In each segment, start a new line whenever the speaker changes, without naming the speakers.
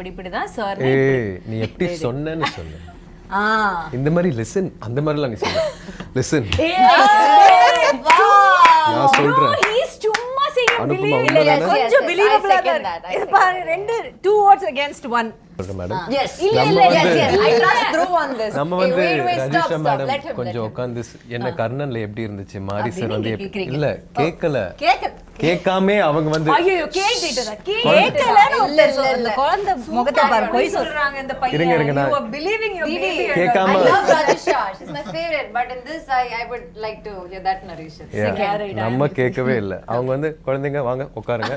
இப்படிதான் சார்
நீ எப்படி சொன்னேன்னு சொல்லு. இந்த மாதிரி லிசன் அந்த மாதிரிலாம் நீ சொல்ல. லிசன் நான் சொல்றேன்.
சும்மா செய்யும்
அனுப்புமா
கொஞ்சம் பிலீவபிளா தான். இது பாருங்க ரெண்டு 2 words against 1.
மேடம்
நம்ம
வந்து ரஜிஷா மேடம் கொஞ்சம் உட்கார்ந்து என்ன கர்ணன்ல எப்படி இருந்துச்சு மாரி சார் வந்து இல்ல கேட்காம அவங்க வந்து
ஐயோ கேட்டிட்டதா கேட்கலன்னு ஒருத்தர் சொல்றாங்க. குழந்தை முகத்தை பாரு போய் சொல்றாங்க. இந்த பையன் you are believing your baby
கேட்காம
I love Rajisha, she's my favorite, but in this I would like to hear that narration.
நம்ம கேட்கவே இல்ல. அவங்க வந்து குழந்தைங்க வாங்க உட்காருங்க,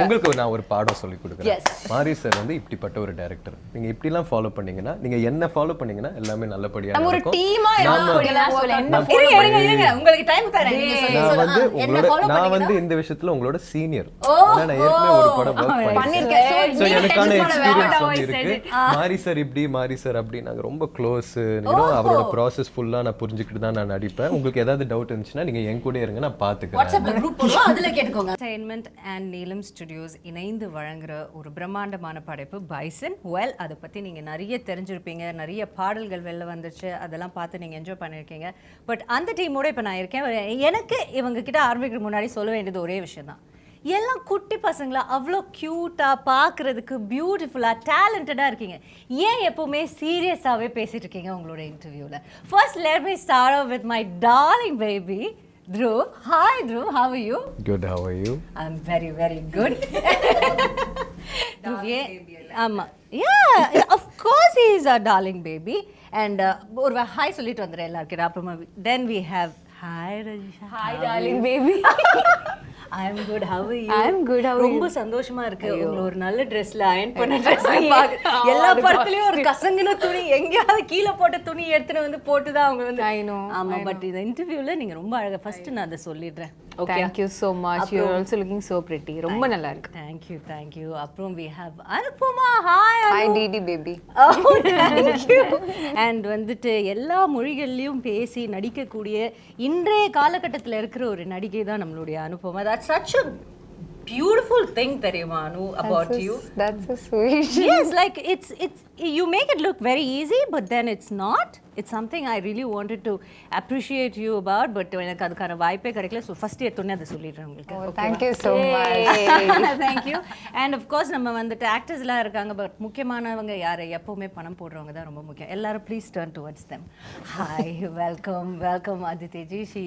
உங்களுக்கு நான் ஒரு பாடம் சொல்லி கொடுக்குறேன். மாரி சார் வந்து இப்படிப்பட்ட ஒரு டைரக்டர். நீங்க இப்படி எல்லாம் ஃபாலோ பண்ணீங்கன்னா, நீங்க என்ன ஃபாலோ பண்ணீங்கன்னா எல்லாமே நல்லபடியா இருக்கும்.
நம்ம ஒரு டீமா இருங்க உங்களுக்கு டைம் தரேன்.
நான் வந்து இந்த விஷயத்துல உங்களோட சீனியர். நான் ஏற்கனவே ஒரு படம் வர்க் பண்ணிருக்கேன். சோ எனக்கான எக்ஸ்பீரியன்ஸ் வந்து இருக்கு. மாரி சார் இப்படி மாரி சார் அப்படி நாங்க ரொம்ப க்ளோஸ். அவரோட process ஃபுல்லா நான் புரிஞ்சிக்கிட்டு தான் நான் நடிப்பேன். உங்களுக்கு ஏதாவது டவுட் இருந்துச்சுன்னா நீங்க என் கூட இருங்க, நான் பாத்துக்கிறேன்.
வாட்ஸ்அப்ல குரூப் போடுவோம், அதுல கேட்டுக்கோங்க. என்டர்டெயின்மெண்ட் அண்ட் நீலம் ஸ்டுடியோஸ் இணைந்து வழங்குற ஒரு பிரம்மாண்டமான படைப்பு பைசன். வெல் அதை பத்தி நீங்க நிறைய தெரிஞ்சிருப்பீங்க. நிறைய பாடல்கள் வெளில வந்துச்சு, அதெல்லாம் பார்த்து நீங்க என்ஜாய் பண்ணிருக்கீங்க. பட் அந்த டீமோட இப்ப நான் இருக்கேன். எனக்கு இவங்க கிட்ட ஆரம்பிக்கிற முன்னாடி சொல்ல வேண்டியது ஒரே விஷயம் தான். எல்லாம் குட்டி பசங்களா அவ்வளோ க்யூட்டாக பார்க்குறதுக்கு பியூட்டிஃபுல்லாக டேலண்டடாக இருக்கீங்க. ஏன் எப்போவுமே சீரியஸாகவே பேசிகிட்டு இருக்கீங்க உங்களோட இன்டர்வியூவில்? First let me start off with my darling baby Dhruv. Hi Dhruv, how are you?
Good, how are you?
I'm very, very good. Dhruv, yeah, of course he is a darling baby. And ஒரு hi சொல்லிட்டு வந்துடுறேன் எல்லாருக்கும். அப்புறமா then we have hi Rajisha.
Hi darling baby.
I'm good, how are you?
I'm good, how are you?
ரொம்ப சந்தோஷமா இருக்கு. உங்க ஒரு நல்ல ட்ரெஸ்ல அயர்ன் பண்ண ட்ரெஸ் பாக்க எல்லா படத்துலயும் ஒரு கசங்கின துணி எங்கயாவது கீழ போட்ட துணி எடுத்துட்டு வந்து போட்டு தான் அவங்க வந்து
I know.
ஆமா, பட் இந்த இன்டர்வியூல நீங்க ரொம்ப அழகா ஃபர்ஸ்ட் நான் அதை சொல்லிடுறேன். Okay,
Thank you so much. You're also looking so pretty. ரொம்ப நல்லா இருக்கு.
Thank you. அப்புறம் we have Anupama. Hi Anu.
Hi Didi baby.
Oh, thank you. And வந்துட்டு எல்லா மொழிகள்லயும் பேசி நடிக்கக்கூடிய இன்றைய காலகட்டத்தில் இருக்கிற ஒரு நடிகை தான் நம்மளுடைய Anupama. That's such a beautiful thing தெரியுமா அனு about you.
That's so sweet.
Yes, like it's you make it look very easy, but then it's not. It's something I really wanted to appreciate you about, but எனக்கு அதுக்கான வாய்ப்பே கிடைக்கல. So first எடுத்தோன்னே அதை சொல்லிடுறேன் உங்களுக்கு.
Oh, thank you so much.
Thank you. And of course நம்ம வந்துட்டு ஆக்டர்ஸ்லாம் இருக்காங்க, பட் முக்கியமானவங்க யாரு? எப்பவுமே பணம் போடுறவங்க தான் ரொம்ப முக்கியம். எல்லாரும் please turn towards them. Hi, welcome அதிதிஜி.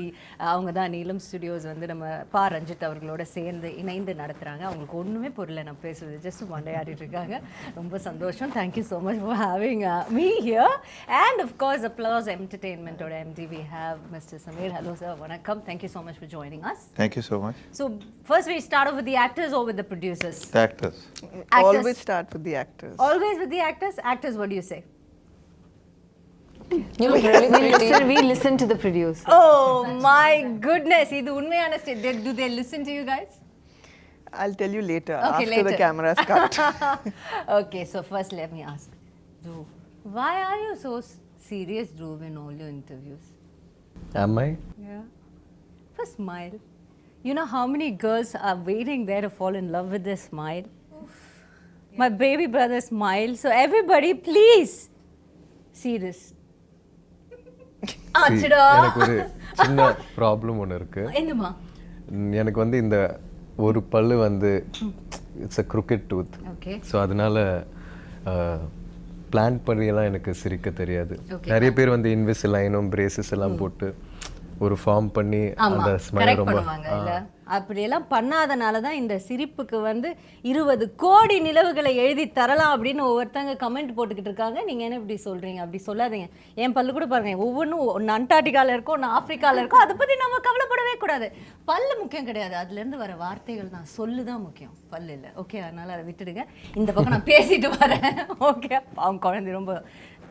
அவங்க தான் நீலம் ஸ்டுடியோஸ் வந்து நம்ம பா ரஞ்சித் அவர்களோட சேர்ந்து இணைந்து நடத்துறாங்க. அவங்களுக்கு ஒண்ணுமே புரியல நான் பேசுறது, ஜஸ்ட் மண்டையாடிட்டு இருக்காங்க. ரொம்ப சந்தோஷம். Thank you so much for having me here. And of course Applause Entertainment or MD, we have Mr. Samir. Hello sir, vanakkam. Thank you so much for joining us.
Thank you so much.
So first we start off with the actors or with the producers?
The actors.
Always start with the actors.
Always with the actors? Actors, what do you say?
You look really pretty. We listen to the producer.
Oh my goodness, idu unmayana state. Do they listen to you guys?
I'll tell you later,
Okay,
after
later.
the camera's cut.
Okay, so first let me ask Dhruv, why are you so serious, Dhruv, in all your interviews?
Am I?
Yeah. First smile. You know how many girls are waiting there to fall in love with this smile? My baby brother smile. So everybody, please see this. ஆச்சுடா.
எனக்கு ஒரு சின்ன problem ஒன்று இருக்கு.
என்னமா?
எனக்கு வந்து இந்த ஒரு பல்லு வந்து it's a crooked tooth.
Okay.
So அதனால பிளான் பண்ணியெல்லாம் எனக்கு சிரிக்க தெரியாது. நிறைய பேர் வந்து இன்விசிலைனும் பிரேசஸ் எல்லாம் போட்டு ஒரு ஃபார்ம் பண்ணி அந்த ஸ்மைல் ரொம்ப
அப்படியெல்லாம் பண்ணாதனால தான் இந்த சிரிப்புக்கு வந்து 20 கோடி நிலவுகளை எழுதி தரலாம் அப்படின்னு ஒவ்வொருத்தங்க கமெண்ட் போட்டுக்கிட்டு இருக்காங்க. நீங்கள் என்ன இப்படி சொல்கிறீங்க? அப்படி சொல்லாதீங்க. என் பல்லு கூட பாருங்க, ஒவ்வொன்றும் ஒன்று அண்டார்டிகாவில் இருக்கும், ஒன்று ஆஃப்ரிக்காவில் இருக்கும். அதை பற்றி நம்ம கவலைப்படவே கூடாது. பல்லு முக்கியம் கிடையாது, அதுலேருந்து வர வார்த்தைகள் தான், சொல்லு தான் முக்கியம், பல்லு இல்லை. ஓகே, அதனால் அதை விட்டுடுங்க. இந்த பக்கம் நான் பேசிட்டு வரேன். ஓகே, அவங்க குழந்தை ரொம்ப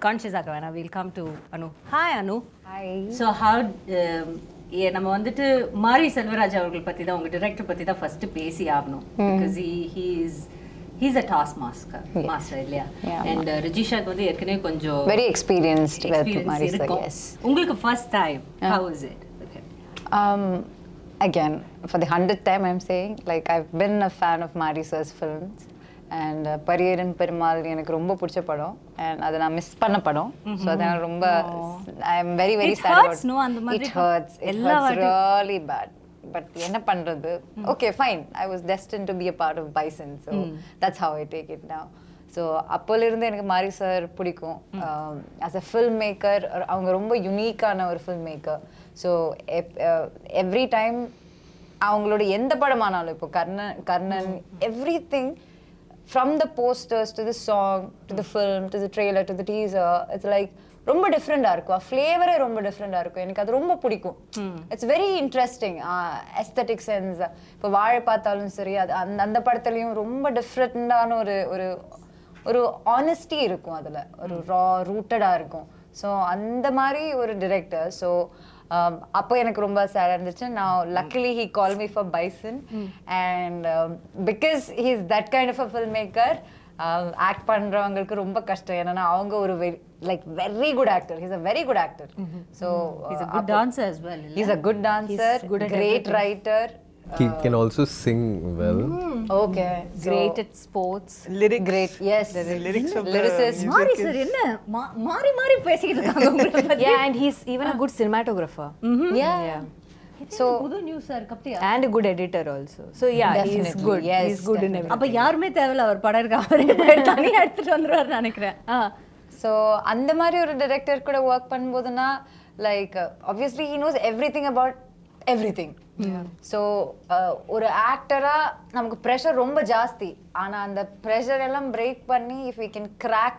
கான்ஷியஸ் ஆக வேணாம். Will come to Anu. Hi Anu.
Hi.
So நம்ம வந்துட்டு மாரி செல்வராஜ் அவர்கள் பற்றி தான், உங்கள் டிரெக்டர் பற்றி தான் ஃபர்ஸ்ட் பேசி ஆகணும். Because he's a task master இல்லையா? அண்ட் ரஜிஷாக்கு வந்து ஏற்கனவே கொஞ்சம்
Very experienced with Mari sir, yes.
உங்களுக்கு first time, how was it?
Again, for the 100th time I'm saying, like I've been a fan of Mari sir's films. And Pariyerum Perumal எனக்கு ரொம்ப பிடிச்ச படம் and அதை நான் மிஸ் பண்ண படம் ஸோ அது எனக்கு ரொம்ப I am very very sad it hurts really bad but என்ன பண்றது okay fine I was destined to be a part of Bison so that's how I take it now so அப்போலேருந்து எனக்கு மாரி சார் பிடிக்கும் as a film maker அவங்க ரொம்ப யுனிக்கான ஒரு film maker so every time அவங்களோட எந்த படமானாலும் இப்போ Karnan every thing from the posters to the song to the film to the trailer to the teaser it's like ரொம்ப டிஃப்ரெண்டா இருக்கும் ஃப்ளேவரே ரொம்ப டிஃப்ரெண்டா இருக்கும் எனக்கு அது ரொம்ப பிடிக்கும் it's very interesting aesthetic sense இப்போ வாழை பார்த்தாலும் சரி அது அந்த படத்துலையும் ரொம்ப டிஃப்ரெண்டான ஒரு ஆனஸ்டி இருக்கும் அதில் ஒரு ரூட்டடாக இருக்கும் ஸோ அந்த மாதிரி ஒரு டிரெக்டர் ஸோ அப்போ எனக்கு ரொம்ப சேடாக இருந்துச்சு நான் luckily he call me for Bison and because he is that kind of a film maker act பண்ணுறவங்களுக்கு ரொம்ப கஷ்டம் ஏன்னா அவங்க ஒரு very good actor he's a very good actor so
he's a good dancer as well
he's a good dancer great writer
he can also sing well
okay
great at sports
Lyrics.
Great yes
The lyrics of
lyricist
the
மாரி sir என்ன மாறி பேசிக்கிட்டு இருக்காங்க உங்களை பத்தி
Yeah, and he's even a good cinematographer.
yeah
so புது news sir கப்டியா
And a good editor also. So yeah, he's
Definitely.
good.
Yes,
He's good in
definitely.
everything.
அப்ப யாருமே தேவையில்ல அவர் படம் இருக்க அவரே தனியா எடுத்துட்டு வந்துருவாரு நினைக்கிறேன்
so அந்த மாதிரி ஒரு டைரக்டர் கூட வர்க் பண்ணும்போதுனா like obviously he knows everything about everything so ஒரு ஆக்டரா நமக்கு பிரஷர் ரொம்ப ஜாஸ்தி ஆனா அந்த பிரஷர் எல்லாம் பிரேக் பண்ணி if we can crack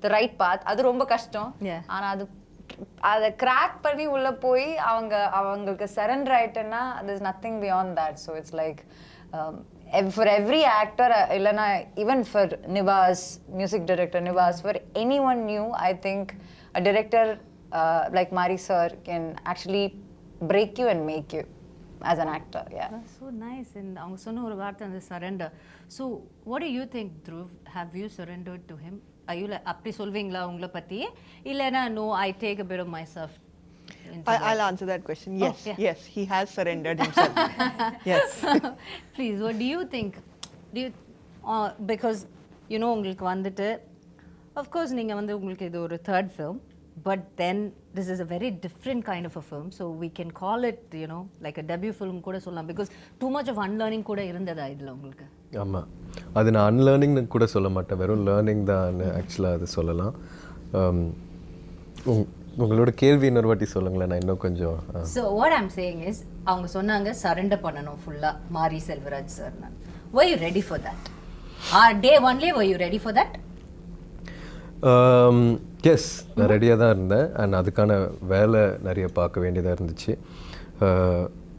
the right path அது ரொம்ப கஷ்டம் ஆனா அதை கிராக் பண்ணி உள்ள போய் அவங்களுக்கு surrender ஆயிட்டேன்னா there's nothing beyond that so it's like for every actor இல்லனா even for Nivas music director Nivas for anyone new I think a director like Mari sir can actually break you and make you as an actor yeah
so nice and அவங்க சொன்ன ஒரு வார்த்தை அந்த surrender so what do you think Dhruv have you surrendered to him are you like அப்படி சொல்வீங்களா உங்களை பத்தி இல்லனா no I take a bit of myself
I'll answer that question. Yes,
yeah.
yes, he has surrendered himself. Yes.
please what do you think do you because you know உங்களுக்கு வந்துட்டு of course நீங்க வந்து உங்களுக்கு இது ஒரு third film but then this is a very different kind of a film so we can call it you know like a debut film கூட சொல்லலாம் because too much of unlearning கூட இருந்ததா இதுல உங்களுக்கு
ஆமாம் அது நான் அன்லேர்னிங்னு கூட சொல்ல மாட்டேன் வெறும் லேர்னிங் தான் ஆக்சுவலாக அது சொல்லலாம் உங்களோட கேள்வி இன்னொரு வாட்டி சொல்லுங்களேன் நான் இன்னும் கொஞ்சம்
so what I'm saying is அவங்க சொன்னாங்க சரண்டர் பண்ணணும் ஃபுல்லா மாரி Selvaraj sir were you ready for that day only were you ready for that
yes நான் ரெடியாக தான் இருந்தேன் அண்ட் அதுக்கான வேலை நிறைய பார்க்க வேண்டியதாக இருந்துச்சு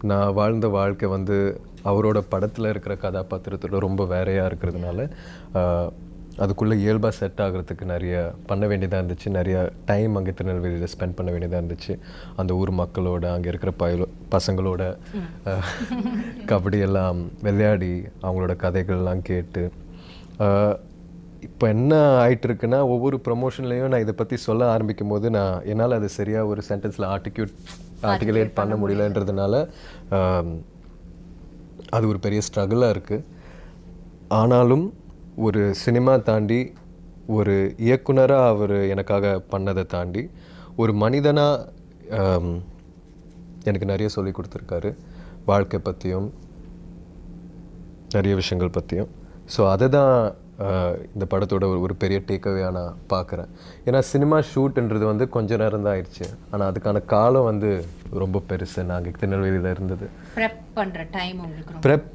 நான் வாழ்ந்த வாழ்க்கை வந்து அவரோட படத்தில் இருக்கிற கதாபாத்திரத்தோட ரொம்ப வேறையாக இருக்கிறதுனால அதுக்குள்ளே இயல்பாக செட் ஆகிறதுக்கு நிறைய பண்ண வேண்டியதாக இருந்துச்சு நிறைய டைம் அங்கே திருநெல்வேலியில் ஸ்பெண்ட் பண்ண வேண்டியதாக இருந்துச்சு அந்த ஊர் மக்களோட அங்கே இருக்கிற பசங்களோட கபடியெல்லாம் விளையாடி அவங்களோட கதைகள்லாம் கேட்டு இப்போ என்ன ஆகிட்டு இருக்குன்னா ஒவ்வொரு ப்ரொமோஷன்லேயும் நான் இதை பற்றி சொல்ல ஆரம்பிக்கும் போது என்னால் அது சரியாக ஒரு சென்டென்ஸில் ஆர்டிகுலேட் பண்ண முடியலன்றதுனால அது ஒரு பெரிய ஸ்ட்ரகிளாக இருக்குது ஆனாலும் ஒரு சினிமா தாண்டி ஒரு இயக்குனராக அவர் எனக்காக பண்ணதை தாண்டி ஒரு மனிதனாக எனக்கு நிறைய சொல்லி கொடுத்துருக்காரு வாழ்க்கை பற்றியும் நிறைய விஷயங்கள் பற்றியும் ஸோ அதை தான் இந்த படத்தோட ஒரு பெரிய டேக்அவேயாக நான் பார்க்குறேன் ஏன்னா சினிமா ஷூட்டுன்றது வந்து கொஞ்ச நேரம் தான் ஆயிடுச்சு ஆனால் அதுக்கான காலம் வந்து ரொம்ப பெருசு நாங்கள் திருநெல்வேலியில் இருந்தது ப்ரெப்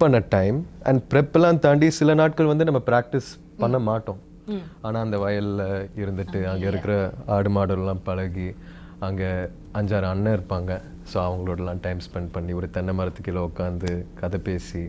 பண்ண டைம் அண்ட் ப்ரெப்பெல்லாம் தாண்டி சில நாட்கள் வந்து நம்ம ப்ராக்டிஸ் பண்ண மாட்டோம் ஆனால் அந்த வயலில் இருந்துட்டு அங்கே இருக்கிற ஆடு மாடெல்லாம் பழகி அங்கே 5-6 அண்ணன் இருப்பாங்க ஸோ அவங்களோடலாம் டைம் ஸ்பெண்ட் பண்ணி ஒரு தென்னை மரத்துக்கீழே உட்காந்து கதை பேசி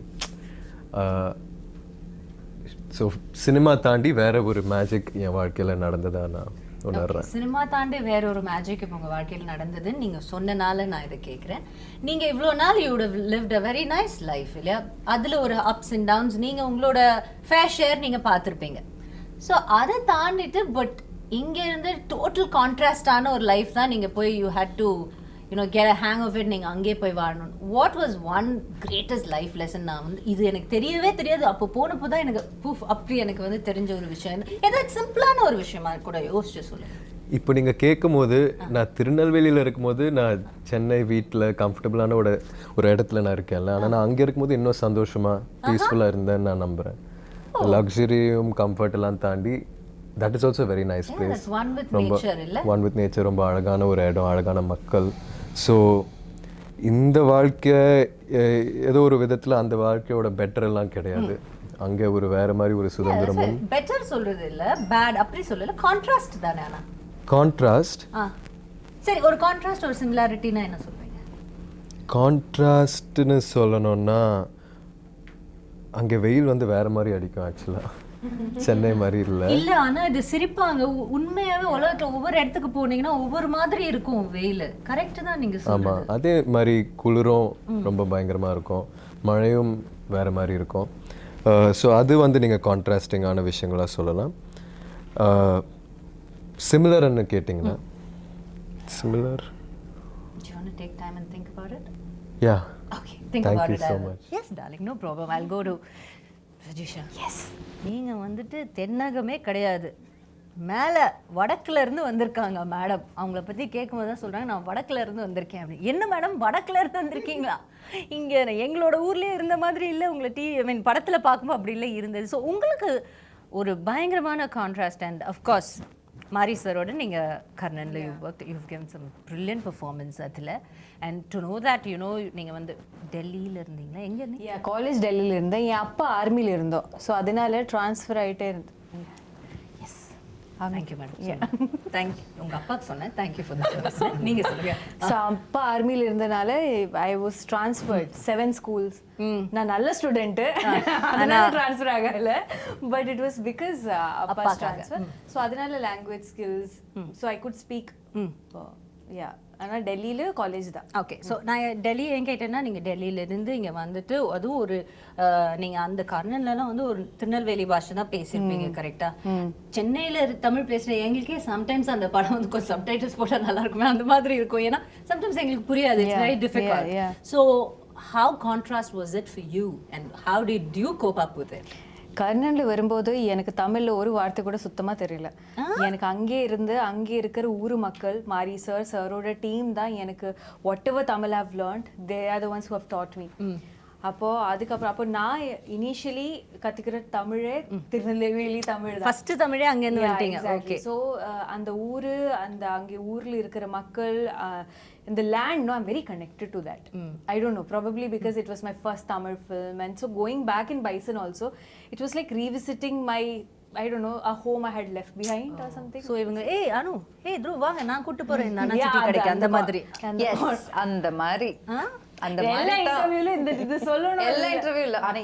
ஸோ சினிமா தாண்டி வேற ஒரு மேஜிக் என் வாழ்க்கையில் நடந்ததா நான் உணர்றேன்
சினிமா தாண்டி வேற ஒரு மேஜிக் இப்போ உங்கள் வாழ்க்கையில் நடந்ததுன்னு நீங்கள் சொன்னனால நான் இதை கேட்குறேன் நீங்கள் இவ்வளோ நாள் you would lived a very nice life இல்லையா அதில் ஒரு அப்ஸ் அண்ட் டவுன்ஸ் நீங்கள் உங்களோட ஃபேர் ஷேர் நீங்கள் பார்த்துருப்பீங்க ஸோ அதை தாண்டிட்டு பட் இங்கே இருந்து டோட்டல் கான்ட்ராஸ்டான ஒரு லைஃப் தான் நீங்கள் போய் you had to get a hang of it, நீங்கள் அங்கே போய் வாழணும். What was one greatest life lesson? நான் வந்து இது எனக்கு தெரியவே தெரியாது, அப்போ போனப்போ தான் எனக்கு அப்படி எனக்கு வந்து தெரிஞ்ச ஒரு விஷயம். ஏதாவது சிம்பிளான ஒரு விஷயமா கூட யோசிச்சு சொல்லுங்க.
இப்போ நீங்கள் கேட்கும் போது, நான் திருநெல்வேலியில் இருக்கும்போது நான் சென்னை வீட்டில் கம்ஃபர்டபுளான ஒரு இடத்துல நான் இருக்கேன்ல, ஆனால் நான் அங்கே இருக்கும்போது இன்னும் சந்தோஷமாக பீஸ்ஃபுல்லாக இருந்தேன்னு நான் நம்புகிறேன். லக்ஸரியும் கம்ஃபர்ட் எல்லாம் தாண்டி that is also a very nice place.
That's one with nature இல்ல?
One with nature, ரொம்ப அழகான ஒரு இடம், அழகான மக்கள். ஸோ இந்த வாழ்க்கை ஏதோ ஒரு விதத்தில் அந்த வாழ்க்கையோட பெட்டர் எல்லாம் கிடையாது. அங்கே ஒரு வேற மாதிரி ஒரு சுதந்திரமும்.
பெட்டர் சொல்றது இல்ல, பேட் அப்படி சொல்லல, கான்ட்ராஸ்ட் தானே. ஆனா
கான்ட்ராஸ்ட்,
சரி, ஒரு கான்ட்ராஸ்ட் ஒரு சிமிலாரிட்டினா என்ன சொல்றீங்க?
கான்ட்ராஸ்ட்னு சொல்லணும்னா அங்கே வெயில் வந்து வேற மாதிரி அடிக்கும் ஆக்சுவலாக, சென்னை மாதிரி இல்ல.
ஆனா இது சிரிப்பாங்க, உண்மையாவே உலகத்துல ஒவ்வொரு இடத்துக்கு போனீங்கன்னா ஒவ்வொரு மாதிரி இருக்கும் வெயில். கரெக்ட் தான் நீங்க சொல்றது.
ஆமா, அதே மாதிரி குளிரும் ரொம்ப பயங்கரமா இருக்கும், மழையும் வேற மாதிரி இருக்கும். ஸோ அது வந்து நீங்க கான்ட்ராஸ்டிங்கான விஷயங்களா சொல்லலாம். சிமிலர்னு கேட்டிங்கன்னா similar.
Do you want to take time and think about it?
Yeah.
Okay, think
Thank
about
you
it.
so much.
Yes, darling, no problem. I'll go to Rajisha. Yes. நீங்க வந்துட்டு தென்னகமே கிடையாது, மேலே வடக்குல இருந்து வந்திருக்காங்க மேடம். அவங்கள பற்றி கேட்கும்போது தான் சொல்கிறாங்க, நான் வடக்குல இருந்து வந்திருக்கேன் அப்படி. என்ன மேடம் வடக்குல இருந்து வந்திருக்கீங்களா? இங்கே எங்களோட ஊர்லேயே இருந்த மாதிரி இல்லை, உங்களை படத்தில் பார்க்கும்போது அப்படி இல்லை இருந்தது. ஸோ உங்களுக்கு ஒரு பயங்கரமான கான்ட்ராஸ்ட். அண்ட் அஃப்கோர்ஸ் மாரி சரோட நீங்கள் கர்ணனில் you've given some brilliant performance அதில். அண்ட் டு நோ தட் நீங்கள் வந்து டெல்லியில் இருந்தீங்களா? எங்கே இருந்தீங்க?
காலேஜ் டெல்லியில் இருந்தேன், என் அப்பா ஆர்மியில் இருந்தோம். ஸோ அதனால ட்ரான்ஸ்ஃபர் ஆகிட்டே இருந்தேன்.
Thank you madam. தேங்க்யூ. உங்கள் அப்பாவுக்கு சொன்னேன் தேங்க்யூ ஃபார் தி சர்வீஸ். நீங்கள் சொல்லுங்க.
ஸோ அப்பா ஆர்மியில் இருந்தனால ஐ வாஸ் ட்ரான்ஸ்ஃபர்ட் 7 schools. நான் நல்ல ஸ்டூடெண்ட்டு, அதனால ட்ரான்ஸ்ஃபர் ஆகல. பட் இட் வாஸ் பிகாஸ் அப்பா ட்ரான்ஸ்ஃபர். ஸோ அதனால language skills, so I could speak. Yeah, ஆனால் டெல்லியில் காலேஜ் தான்.
ஓகே. ஸோ நான் டெல்லி ஏன் கேட்டேன்னா, நீங்கள் டெல்லியிலேருந்து இங்கே வந்துட்டு அதுவும் ஒரு நீங்கள் அந்த கர்ணன்லலாம் வந்து ஒரு திருநெல்வேலி பாஷை தான் பேசியிருப்பீங்க கரெக்டாக? சென்னையில் தமிழ் பேசுகிற எங்களுக்கே சம்டைம்ஸ் அந்த படம் வந்து கொஞ்சம் சப்டைட்டில்ஸ் போட்டால் நல்லா இருக்குமே அந்த மாதிரி இருக்கும். ஏன்னா சம்டைம்ஸ் எங்களுக்கு புரியாது, it's very difficult. So how contrast was it for you and how did you cope up with it?
கர்ணனில் வரும்போது எனக்கு தமிழில் ஒரு வார்த்தை கூட சுத்தமாக தெரியல. எனக்கு அங்கே இருக்கிற ஊர் மக்கள், மாரி சரோட டீம் தான் எனக்கு whatever Tamil have learned, they are the ones who have taught me. அதுக்கப்புறம் நான் இனிஷியலி கற்றுக்கிற தமிழே திருநெல்வேலி தமிழ் தான்.
ஃபர்ஸ்ட் தமிழே அங்கேருந்து வந்துட்டீங்க. ஓகே.
ஸோ அந்த ஊர், அங்கே ஊரில் இருக்கிற மக்கள், in the land, no, I'm very connected to that. I don't know, probably because it was my first Tamil film, and so going back in Bison also, it was like revisiting my, I don't know, a home I had left behind or something.
So இவங்க அனு Dhruv வாங்க நான் கூட்டி போறேன் நான் city கடைக்கு அந்த மாதிரி.
Yes, அந்த மாதிரி. அந்த
எல்லா இன்டர்வியூல இது சொல்லணும்,
எல்லா இன்டர்வியூல. ஆனா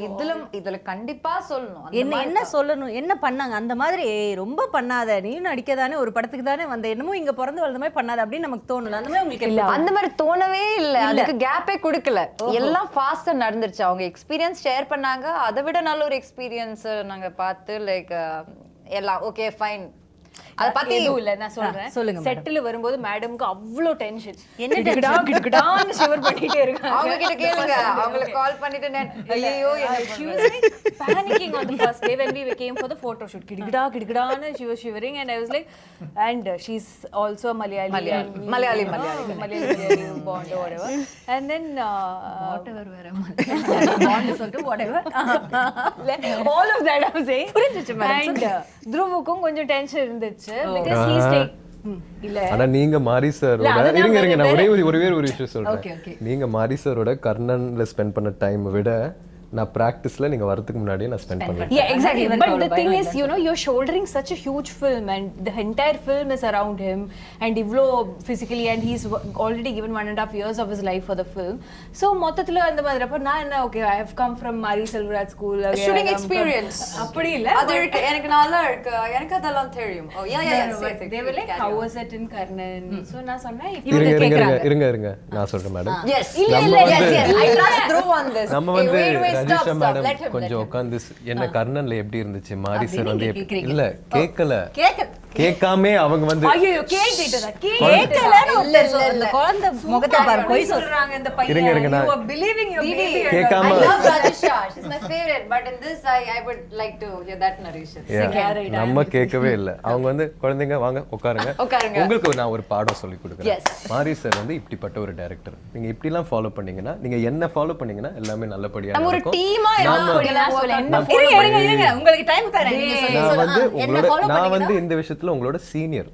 இதுல கண்டிப்பா சொல்லணும்.
என்ன சொல்லணும், என்ன பண்ணாங்க அந்த மாதிரி. ரொம்ப பண்ணாத, நீ நடிக்கதானே, ஒரு படத்துக்கு தானே வந்த, என்னமோ இங்க பிறந்து வளர்ந்த மாதிரி பண்ணாத அப்படின்னு நமக்கு தோணல. அந்த மாதிரி உங்களுக்கு இல்ல? அந்த
மாதிரி தோணவே இல்ல, அதுக்கு கேப்பே கொடுக்கல. எல்லாம் ஃபாஸ்டா நடந்துருச்சு. அவங்க எக்ஸ்பீரியன்ஸ் ஷேர் பண்ணாங்க, அதை விட நல்ல ஒரு எக்ஸ்பீரியன்ஸ் நாங்க பார்த்து லைக் எல்லாம் ஓகே ஃபைன்.
அத பத்தி எதுவும் இல்ல, நான் சொல்றேன்.
சொல்லுங்க.
செட்டில் வரும்போது மேடம்க்கு அவ்ளோ டென்ஷன், என்ன கிடகிடான்னு ஷிவர் பண்ணிட்டே இருக்காங்க.
அவங்க கிட்ட கேளுங்க, அவங்கள கால் பண்ணிட்டு ஐயோ
she was like panicking on the first day when we came for the photo shoot. கிடகிடான்னு she was shivering and I was like, and she's also a Malayali bond or whatever, and then
whatever வேற bond சொல்லிட்டு whatever
all of that I'm saying.
புரிஞ்சிச்சு madam.
And Dhruvuக்கும் கொஞ்சம் tension இருந்துச்சு because he's take இல்ல.
ஆனா நீங்க மாரி சரோட இருங்க நான் ஒரே ஒரு விஷயம் சொல்றேன். நீங்க மாரி சரோட கர்ணன்ல ஸ்பெண்ட் பண்ண டைம் விட நான் பிராக்டிஸ்ல நீங்க வரதுக்கு முன்னாடியே நான் ஸ்பெண்ட் பண்ணுவேன்.
Yeah, exactly. But the thing is, you're shouldering such a huge film and the entire film is around him and Ivlo physically, and he's already given 1.5 years of his life for the film. So மொத்தத்துல அந்த மாதிரி அப்ப நான் என்ன, okay, I have come from Mari Selvaraj school,
shooting experience.
அப்படி இல்ல,
அது எனக்கு நல்லா இருக்கு, எனக்கு அதெல்லாம் தெரியும். Oh yeah,
they were like, how was it in Karnan? So நான் சொன்னேன்,
இருங்க நான் சொல்றேன் madam.
Yes, I trust Dhruv on this.
நம்ம வந்து ரஜிஷா மேடம் கொஞ்சம் உட்கார்ந்து என்ன கர்ணன்ல எப்படி இருந்துச்சு, மாரி சார் வந்து இல்ல கேட்கல கேட்காம அவங்க வந்து
ஐயோ கேட்டுட்டதா
கேட்கலன்னு ஒருத்தர் அந்த குழந்தை முகத்தை பாரு பொய்
சொல்றாங்க இந்த பையன்.
இருங்க, இருங்க,
You
நான்
are believing your baby.
கேட்காம
I love Rajisha. She's my favorite. But in this, I would like to hear that narration.
Yeah, நம்ம கேட்கவே இல்ல. அவங்க வந்து குழந்தைங்க வாங்க உட்காருங்க. உங்களுக்கு நான் ஒரு பாடம் சொல்லி கொடுக்குறேன். மாரி சார் வந்து இப்படிப்பட்ட ஒரு டைரக்டர். நீங்க இப்படி எல்லாம் ஃபாலோ பண்ணீங்கன்னா, நீங்க என்ன ஃபாலோ பண்ணீங்கன்னா எல்லாமே நல்லபடியா
நம்ம ஒரு
நடக்கும்.
டீமா
இருங்க உங்களுக்கு டைம் தரேன் நீங்க
நான் வந்து இந்த விஷயத்துல உங்களோட சீனியர்.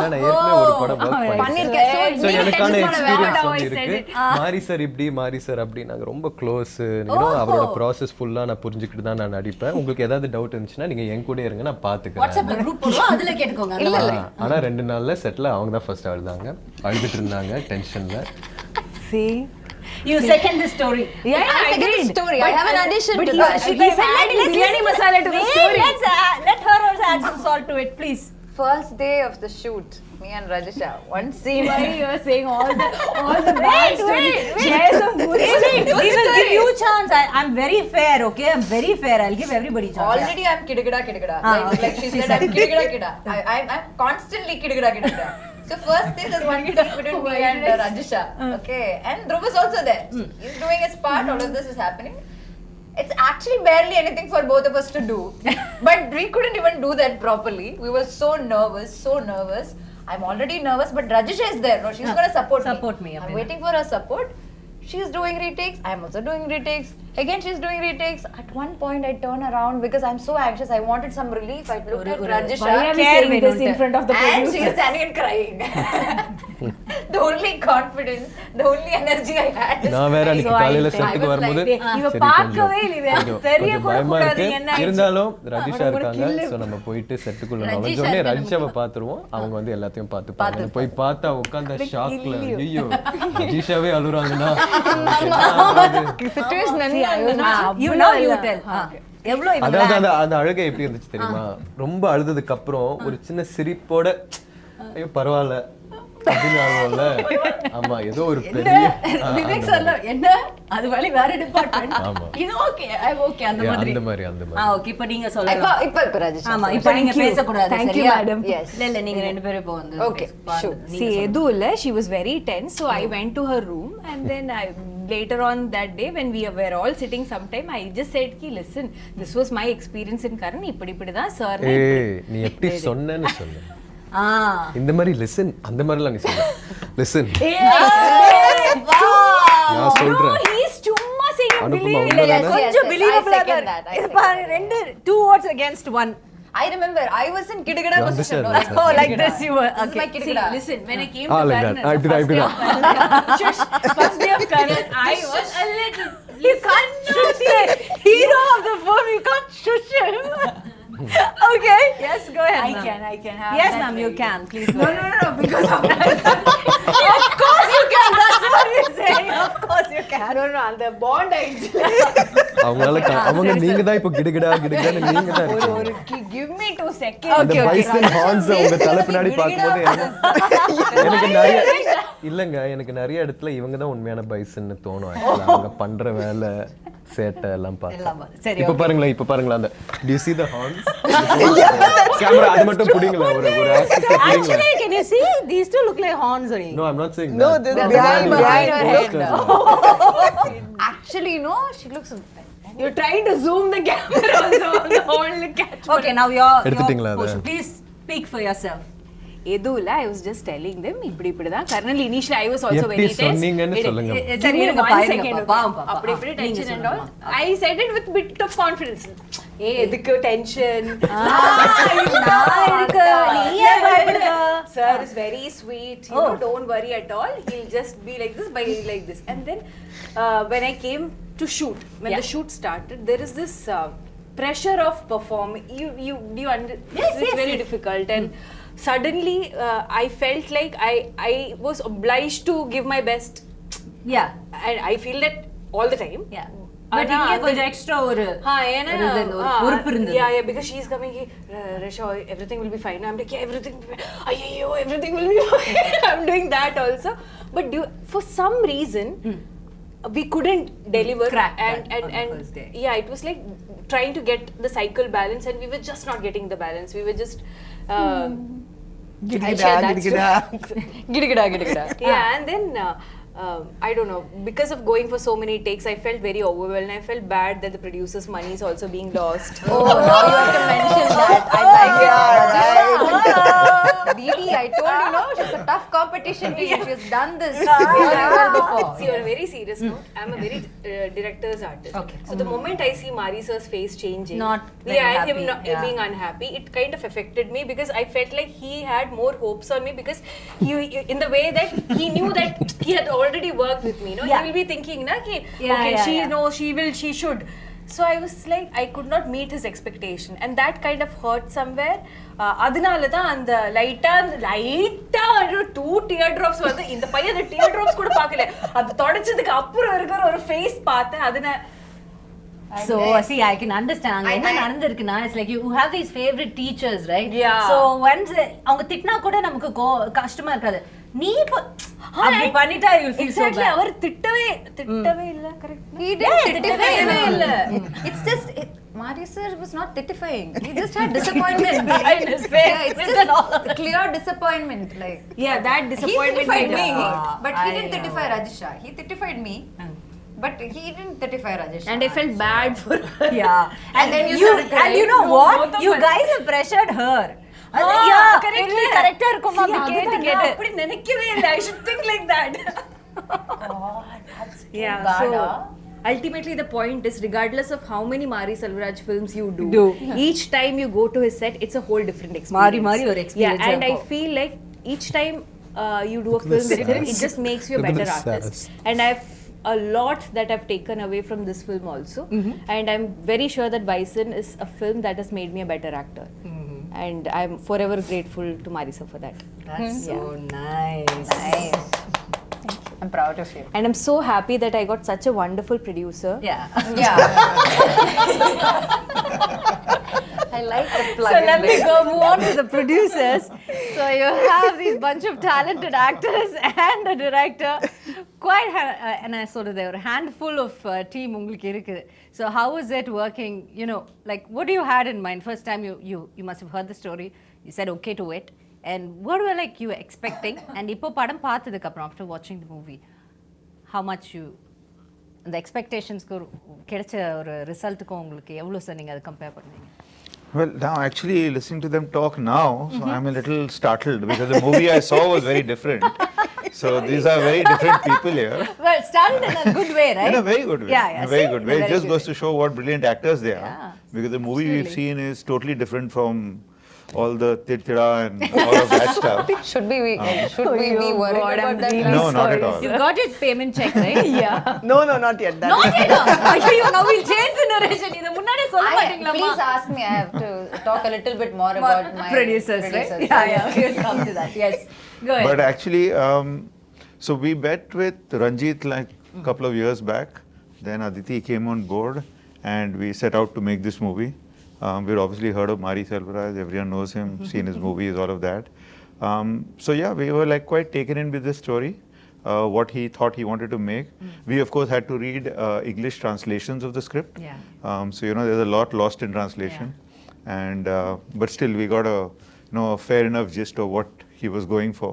நான் ஏற்கனவே ஒரு படம் வொர்க் பண்ணிருக்கேன். சோ எனக்கான எக்ஸ்பீரியன்ஸ் வந்து இருக்கு. மாரி சார் இப்படி மாரி சார் அப்படி நாங்க ரொம்ப க்ளோஸ். அவரோட process ஃபுல்லா நான் புரிஞ்சுக்கிட்டு தான் நான் நடிப்பேன். உங்களுக்கு ஏதாவது டவுட் இருந்துச்சுன்னா நீங்க என் கூட இருங்க, நான் பாத்துக்கிறேன்.
வாட்ஸ்அப்ல குரூப் போடுவோம், அதுல கேட்டுக்கோங்க. இல்ல
ஆனா 2 நாள்ல செட்ல அவங்க தான் ஃபர்ஸ்ட் அழுதாங்க. அழுதுட்டு இருந்தாங்க டென்ஷன்ல.
See?
You second the story.
Yeah,
I second the story. I have an addition to that.
He's adding biryani masala to the story.
Let her also add some salt to it, please.
First day of the shoot, me and Rajisha, one scene.
Why you are saying all the bad stories? Share some good stories.
We will give you chance. I'm very fair, okay? I'm very fair. I'll give everybody chance.
Already I'm kidagada. Like she said, I'm kidagada. I'm constantly kidagada. So first day there's one scene between me and Rajisha. Okay, and Dhruv is also there. He's doing his part. All of this is happening. It's actually barely anything for both of us to do. But we couldn't even do that properly. We were so nervous. I'm already nervous, but Rajisha is there. No, she's going to support me. I'm waiting for her support. She's doing retakes. I'm also doing retakes. Again, she's doing retakes. At one point, I turn around because I'm so anxious. I wanted some relief. I looked at Rajisha.
Why are we saying this in front of the
And
producer?
she's standing and crying. The only confidence, the only energy I had is
நான் வேற அன்னைக்கு காலையில செட்டுக்கு வரும்போது
இவ பார்க்கவே இல்ல, தெரிய கூட
பயமா
கூடாது
இருக்கு.
என்ன
இருந்தாலும் ரஜிஷா இருக்காங்க. சோ நம்ம போயிட்டு செட்டுக்குள்ள நுழைஞ்சோனே ரஜிஷாவை பாத்துருவோம். அவங்க வந்து எல்லாத்தையும் பாத்துப்பாங்க. போய் பார்த்தா உட்கார்ந்த ஷாக்ல ஐயோ ரஜிஷாவே அழுறாங்கன்னா
situation.
You know you tell. எவ்வளவு
அதாவது அந்த அழுகை எப்படி இருந்துச்சு தெரியுமா? ரொம்ப அழுததுக்கு அப்புறம் ஒரு சின்ன சிரிப்போட ஐயோ பரவாயில்ல அப்படின்னு ஆகும்ல. ஆமா ஏதோ ஒரு பெரிய
விவேக் சார் என்ன அது வழி வேற டிபார்ட்மென்ட். இது ஓகே ஐ ஓகே அந்த மாதிரி. ஓகே இப்போ நீங்க சொல்லுங்க.
இப்ப Rajisha.
ஆமா இப்போ நீங்க பேச கூடாது.
Thank you, madam.
இல்ல நீங்க ரெண்டு பேரும் இப்போ வந்து
Okay, sure.
See, Edula, she was very tense, so I went to her room, and then later on that day when we were all sitting sometime, I just said ki listen, this was my experience in Karan, இப்படி தான் sir.
ஏய் நீ எப்படி சொன்னேன்னு சொல்லு. இந்த மாதிரி listen அந்த மாதிரிலாம் நீ சொல்லு. லிசன் நான் சொல்றேன்.
He's சும்மா saying
அனுப்புமா
இல்ல
உண்மைதானே?
கொஞ்சம் believable-ஆ தான். இது பாரு ரெண்டு 2 words against 1.
I remember I was in kidagada position. No,
understand.
Oh like this you were.
This is my
Okay.
kidagada.
listen, when I came to
like
Karan,
that. I did that.
first day of Karan, I was a little.
You can't shush the hero of the film. You can't shush him. Okay. Yes, go ahead.
I can have
Yes,
that
ma'am, you
very-
can. Please go.
No, because of that.
Of course you can. That's what we're saying. Of course you can.
No, அந்த bond ஆயிடுச்சு.
அவங்களால அவங்க நீங்க தான் இப்போ கிடுகிடான்னு நீங்க தான் இருக்கீங்க.
Give me 2 seconds.
அந்த பைசன் ஹார்ன்ஸ் உங்க தலை பின்னாடி பாக்கும்போது எனக்கு எனக்கு நிறைய இடத்துல இவங்க தான் உண்மையான பைசன்னு தோணும். அவங்க பண்ற வேலை சேட்டை எல்லாம் பார்த்தா
சரி
இப்ப பாருங்களேன் அந்த do you see the horns camera அது மட்டும் புடிங்களா ஒரு axis புடிங்களா.
Actually, can you see? These two look like horns only.
No, I'm not saying
No,
that.
this is
behind her head.
Posters.
Actually, no, she looks.
You're trying to zoom the camera also on the whole catch.
Okay, now your
எடுத்துட்டீங்களா அதை?
portion. Please speak for yourself.
எதுல I was just telling them இப்படி தான் kernel initially I was also
எப்படி
very tense.
சொன்னீங்கன்னு சொல்லுங்க.
சரி இருங்க பாருங்க பாப்பா.
அப்படி tension and all. I said it with bit of confidence. எதுக்கு tension?
நான் இருக்கு. நீ ஏன் பயப்படுற?
Sir is very sweet. You know, don't worry at all. He'll just be like this, by like this. And then when I came to shoot, when the shoot started, there is this pressure of performing. It's very difficult, and suddenly I felt like I was obliged to give my best.
Yeah.
And I feel that all the time.
Yeah. But இங்க கொஞ்சம் extra ஒரு பொறுப்பு இருந்தது.
Yeah, because she's coming here, Risha, everything will be fine. I'm like, yeah, everything will be fine. I'm doing that also. But for some reason, we couldn't deliver.
Crack
and
that on the first day.
yeah, it was like trying to get the cycle balance, and we were just not getting the balance. We were just I shared that
Gidgida.
Gidgida, gidgida. Yeah, and then I don't know, because of going for so many takes, I felt very overwhelmed. I felt bad that the producer's money is also being lost.
Oh, now you have to mention that. I like it. Didi, I told you, no, she's a tough competition to you. She's done this really well before.
See, on a very serious note, I'm a very director's artist.
Okay.
So the moment I see Mari sir's face changing,
Not very
him
happy, yeah.
being unhappy, it kind of affected me because I felt like he had more hopes on me because he in the way that he knew that he had already worked with me. No,
Yeah.
he will be thinking, na, ki,
Yeah,
okay,
yeah,
she
yeah.
knows, she will, she should. So I was like, I could not meet his expectation, and that kind of hurt somewhere. அதனால தான் அந்த லைட்டா ஒரு 2 tear drops வந்து இந்த பையன் அந்த tear drops கூட பார்க்கல, அது தொடச்சதுக்கு அப்புறம் இருக்கிற ஒரு ஃபேஸ் பார்த்தேன். அதனால
So see, I can understand. அங்க என்ன நடந்திருக்குன்னா, it's like you have these favorite teachers, right?
Yeah.
So once அவங்க திட்டினா கூட நமக்கு கஷ்டமா இருக்காது. நீ அப்படி பண்ணிட்டா you feel so
exactly
bad.
அவர் திட்டவே இல்ல, கரெக்ட்.
He didn't
திட்டவே இல்ல.
It's just, Mari sir was not titifying. He just had disappointment
behind his face.
Yeah, it's just clear disappointment. Like,
Yeah, that
he
disappointment
titified
made
me,
us.
but he
I
didn't
know.
titify Rajisha. He titified me, but he didn't titify Rajisha.
And I felt bad for her.
Yeah.
And then you started
and you
crying.
know
No,
what?
both of
You
us.
guys have pressured her. கரெக்டா இருக்குமா அப்படி கேட்டு
அப்படி நினைக்கவே இல்ல. I should think like that. Yeah, so ultimately the point is, regardless of how many Mari Selvaraj films you do, each time you go to his set, it's a whole different experience.
மாறி ஒரு experience.
Yeah, and I feel like each time you do a film with him, it just makes you a
Look at
better
the
artist.
sass.
And I've a lot that I've taken away from this film also, and I'm very sure that Bison is a film that has made me a better actor, and I'm forever grateful to Marisa for that.
That's so nice.
Nice. I'm proud of you.
And I'm so happy that I got such a wonderful producer.
Yeah.
Yeah. I like the plug.
So let me go move on to the producers. So you have these bunch of talented actors and a director. Quite, and I sort of there were a handful of team உங்களுக்கு இருக்குது. So how is it working? You know, like what do you had in mind? First time you must have heard the story. You said okay to it. And what were like you expecting? And இப்போ படம் பார்த்ததுக்கு அப்புறம் after watching the movie, how much you the expectationsக்கு கிடைச்ச ஒரு ரிசல்ட்டுக்கும் உங்களுக்கு எவ்வளவு sir நீங்க அதை கம்பேர் பண்ணீங்க?
Well, now actually listening to them talk now, so I'm a little startled because the movie I saw was very different. So these are very different people here.
Well, started in a good way, right?
In a very good way.
Yeah, yeah.
In a very
See?
good
In a
way. It
very
just
good
goes to show what brilliant actors they are.
Yeah,
Because the movie we've seen is totally different from all the tira and all of that stuff.
Should we be worried about that?
No, not at all.
You got your payment check, right? Yeah.
No, not yet. That
Not yet. Ayyo, now we'll change the narration. இத முன்னாடி சொல்ல மாட்டீங்களா?
Please ask me. I have to talk a little bit more about my
producers, right? Yeah. We'll come to that. Yes. Go ahead.
But actually, so we met with Ranjit like a couple of years back. Then Aditi came on board and we set out to make this movie. We'd obviously heard of Mari Selvaraj, everyone knows him, seen his movies, all of that. So yeah, we were like quite taken in with this story, what he thought he wanted to make. We of course had to read English translations of the script.
Yeah.
So you know, there's a lot lost in translation. And but still we got a a fair enough gist of what he was going for.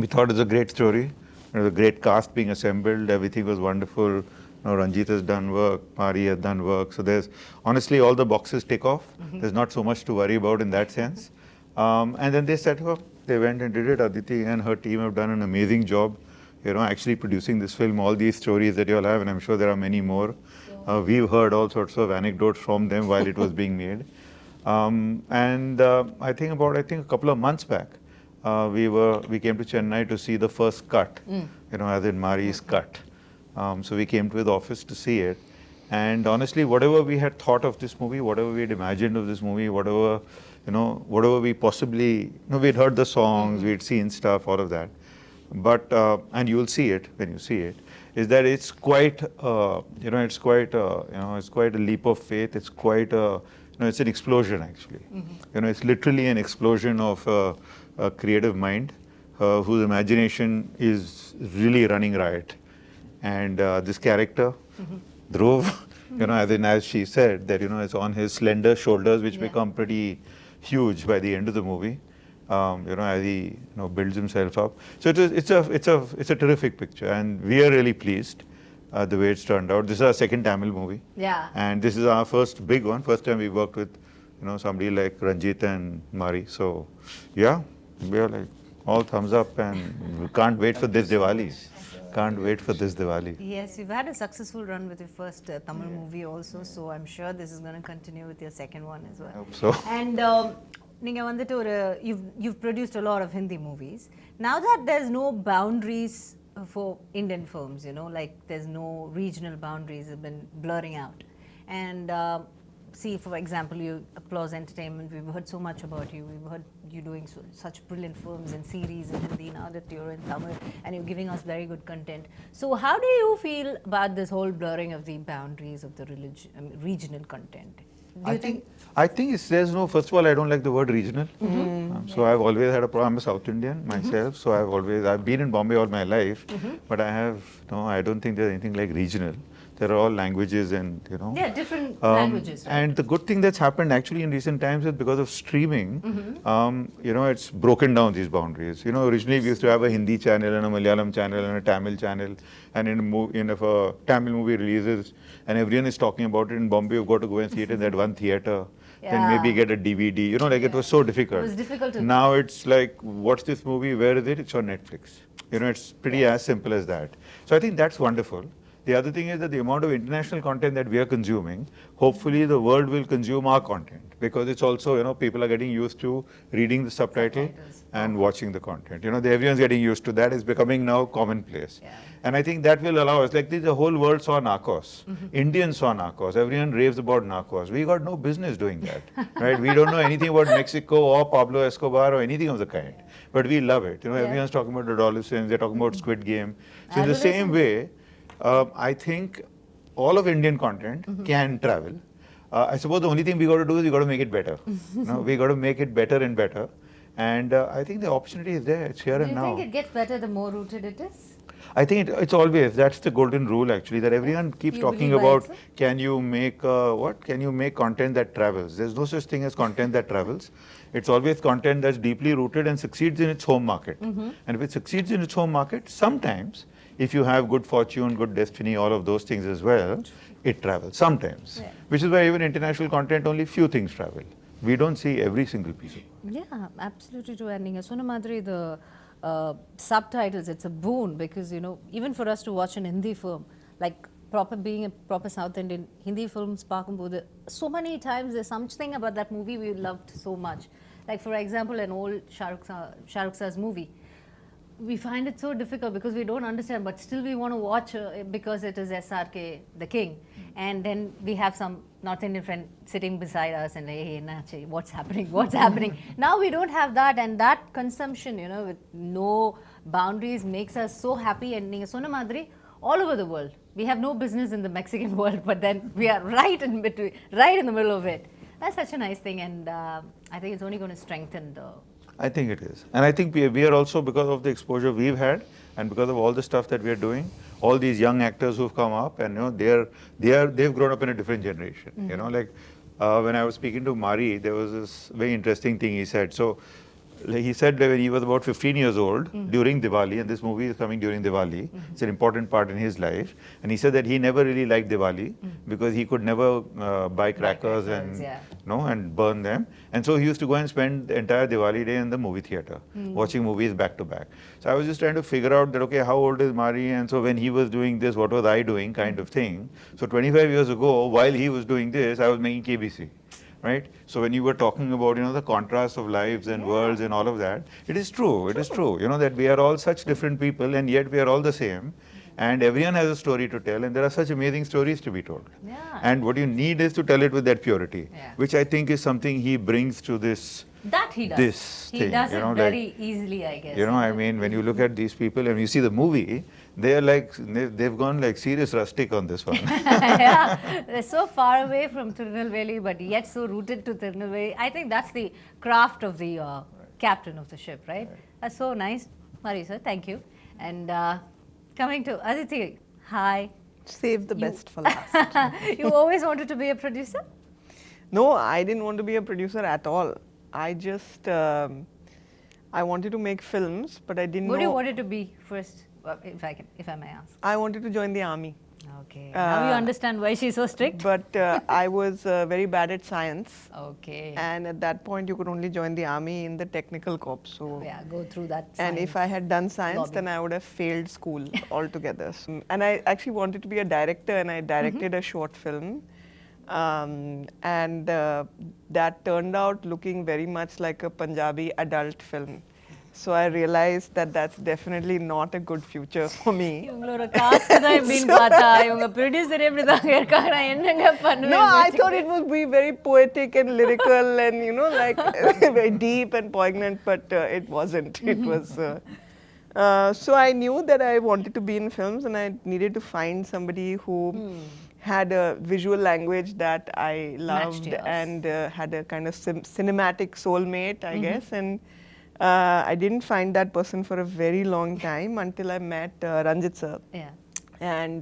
We thought it was a great story. There was a great cast being assembled. Everything was wonderful. Ranjit has done work. Mari has done work. So there's honestly all the boxes tick off. There's not so much to worry about in that sense. And then they set up. They went and did it. Aditi and her team have done an amazing job. Actually producing this film. All these stories that you all have, and I'm sure there are many more. We've heard all sorts of anecdotes from them while it was being made. I think a couple of months back. We came to Chennai to see the first cut, as in Mari's cut. So we came to the office to see it. And honestly, whatever we had thought of this movie, whatever we had imagined of this movie, whatever we possibly, we'd heard the songs, we'd seen stuff, all of that. But, and you'll see it when you see it, is that it's quite, it's quite a leap of faith. It's quite it's an explosion actually. It's literally an explosion of a creative mind whose imagination is really running riot. And this character, Dhruv, as she said, that it's on his slender shoulders, which become pretty huge by the end of the movie. As he builds himself up. So it's a terrific picture, and we are really pleased the way it's turned out. This is our second Tamil movie.
Yeah.
And this is our first big one. First time we worked with somebody like Ranjit and Mari. So yeah, we are like all thumbs up, and we can't wait for this Diwali. Can't wait for this Diwali.
Yes, you've had a successful run with your first Tamil movie also, so I'm sure this is going to continue with your second one as well.
I hope so.
And நீங்க வந்துட்டு you've produced a lot of Hindi movies. Now that there's no boundaries for Indian films, like there's no regional boundaries have been blurring out. And see, for example, you Applause Entertainment, we've heard so much about you. We've heard you doing such brilliant films and series in Hindi. Now that you're in Tamil and you're giving us very good content. So how do you feel about this whole blurring of the boundaries of the regional content? Do you think?
I think there's no, first of all, I don't like the word regional. So I've always had a problem. I'm a South Indian myself, so I've been in Bombay all my life, but I don't think there's anything like regional. They're all languages and,
Yeah, different languages. Right?
And the good thing that's happened actually in recent times is because of streaming, it's broken down these boundaries. Originally we used to have a Hindi channel and a Malayalam channel and a Tamil channel. And if a Tamil movie releases and everyone is talking about it in Bombay, you've got to go and see it in that one theater. Then maybe get a DVD. It was so difficult.
It was difficult to
Now it's like, what's this movie? Where is it? It's on Netflix. It's pretty as simple as that. So I think that's wonderful. The other thing is that the amount of international content that we are consuming, hopefully the world will consume our content, because it's also, people are getting used to reading the subtitles and watching the content. Everyone's getting used to that. It's becoming now commonplace.
Yeah.
And I think that will allow us, like the whole world saw Narcos. Indians saw Narcos. Everyone raves about Narcos. We got no business doing that, right? We don't know anything about Mexico or Pablo Escobar or anything of the kind. But we love it. Everyone's talking about adolescents. They're talking about Squid Game. So in the same way, I think all of Indian content can travel. I suppose the only thing we got to do is we got to make it better. We got to make it better and better. And I think the opportunity is there. It's here and now.
Do you think it gets better the more rooted it is?
I think it's always, that's the golden rule actually, that everyone keeps
You
talking
believe by
about,
itself?
can you make content that travels? There's no such thing as content that travels. It's always content that's deeply rooted and succeeds in its home market. And if it succeeds in its home market, sometimes, if you have good fortune, good destiny, all of those things as well, it travels sometimes.
Yeah.
Which is why even international content, only few things travel. We don't see every single piece of it.
Yeah, absolutely true. And நீங்க சொன்ன மாதிரி the subtitles, it's a boon because even for us to watch an Hindi film, like being a proper South Indian, Hindi films பார்க்கும்போது so many times there's something about that movie we loved so much. Like for example, an old Shah Rukh Sir's movie. We find it so difficult because we don't understand, but still we want to watch because it is SRK, the king. And then we have some North Indian friend sitting beside us and like, hey, Nachi, what's happening? What's happening? Now we don't have that, and that consumption, with no boundaries makes us so happy. And நீங்க சொன்ன மாதிரி all over the world. We have no business in the Mexican world, but then we are right in between, right in the middle of it. That's such a nice thing, and I think it's only going to strengthen the.
I think it is. And I think we are also, because of the exposure we've had and because of all the stuff that we are doing, all these young actors who've come up and they've grown up in a different generation. Like when I was speaking to Mari, there was this very interesting thing he said. So he said that when he was about 15 years old during Diwali, and this movie is coming during Diwali, it's an important part in his life, and he said that he never really liked Diwali because he could never buy crackers and burn them, and so he used to go and spend the entire Diwali day in the movie theater watching movies back to back. So I was just trying to figure out that, okay, how old is Mari, and so when he was doing this, what was I doing, kind of thing. So 25 years ago, while he was doing this, I was making KBC. Right? So when you were talking about, the contrast of lives and worlds and all of that, it is true, that we are all such different people and yet we are all the same. And everyone has a story to tell, and there are such amazing stories to be told.
Yeah.
And what you need is to tell it with that purity, which I think is something he brings to this.
That he does.
This
he
thing,
does it very easily, I guess.
I mean, when you look at these people and you see the movie, they are like, they've gone like serious rustic on this one.
Yeah, they're so far away from Tirunelveli, but yet so rooted to Tirunelveli. I think that's the craft of the captain of the ship, right? That's so nice. Mari sir, thank you. And coming to Aditi, hi.
Save the best for last.
You always wanted to be a producer?
No, I didn't want to be a producer at all. I just I wanted to make films, but I didn't
What do you
know.
wanted to be first, if I may ask?
I wanted to join the army.
Okay. Now you understand why she's so strict?
But I was very bad at science.
Okay.
And at that point, you could only join the army in the technical corps. So,
Yeah, go through that
and if I
science
had done science,
lobby.
then I would have failed school altogether. And I actually wanted to be a director, and I directed a short film. And that turned out looking very much like a Punjabi adult film. So I realized that that's definitely not a good future for me.
இவங்களோட cost தான் எப்படின்னு பார்த்தா இவங்க producer எப்படி தாங்க இருக்காங்க நான் என்னங்க
No,
பண்ணுவேன்
I thought it would be very poetic and lyrical and, you know, like very deep and poignant, but it wasn't. It was. So I knew that I wanted to be in films and I needed to find somebody who had a visual language that I loved
yours.
and had a kind of cinematic soulmate, I guess. And I didn't find that person for a very long time until I met Ranjit sir.
Yeah.
And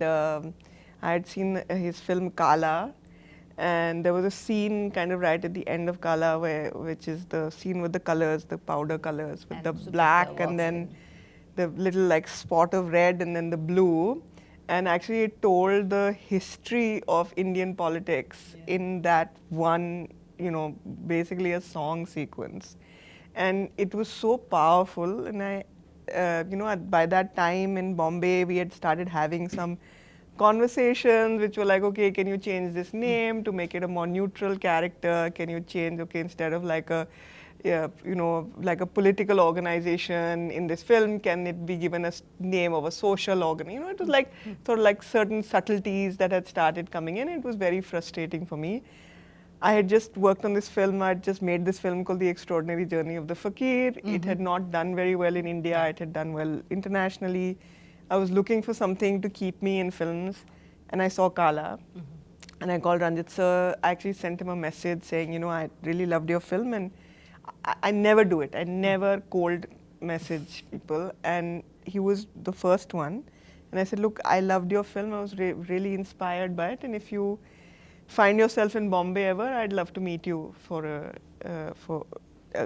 I had seen his film Kala, and there was a scene kind of right at the end of Kala, which is the scene with the colors, the powder colors, with
And
the
Superstar
black and
walks
then the little like spot of red and then the blue. And actually it told the history of Indian politics in that one, you know, basically a song sequence. And it was so powerful, and I, you know, by that time in Bombay, we had started having some conversations which were like, okay, can you change this name to make it a more neutral character? Can you change, okay, instead of like a, you know, like a political organization in this film, can it be given a name of a social organ? You know, it was like sort of like certain subtleties that had started coming in. It was very frustrating for me. I had just worked on this film. I had just made this film called The Extraordinary Journey of the Fakir. It had not done very well in India. It had done well internationally. I was looking for something to keep me in films, and I saw Kala. And I called Ranjit sir. I actually sent him a message saying, you know, I really loved your film, and I never do it. I never cold message people, and he was the first one. And I said, look, I loved your film. I was really inspired by it, and if you find yourself in Bombay ever, I'd love to meet you for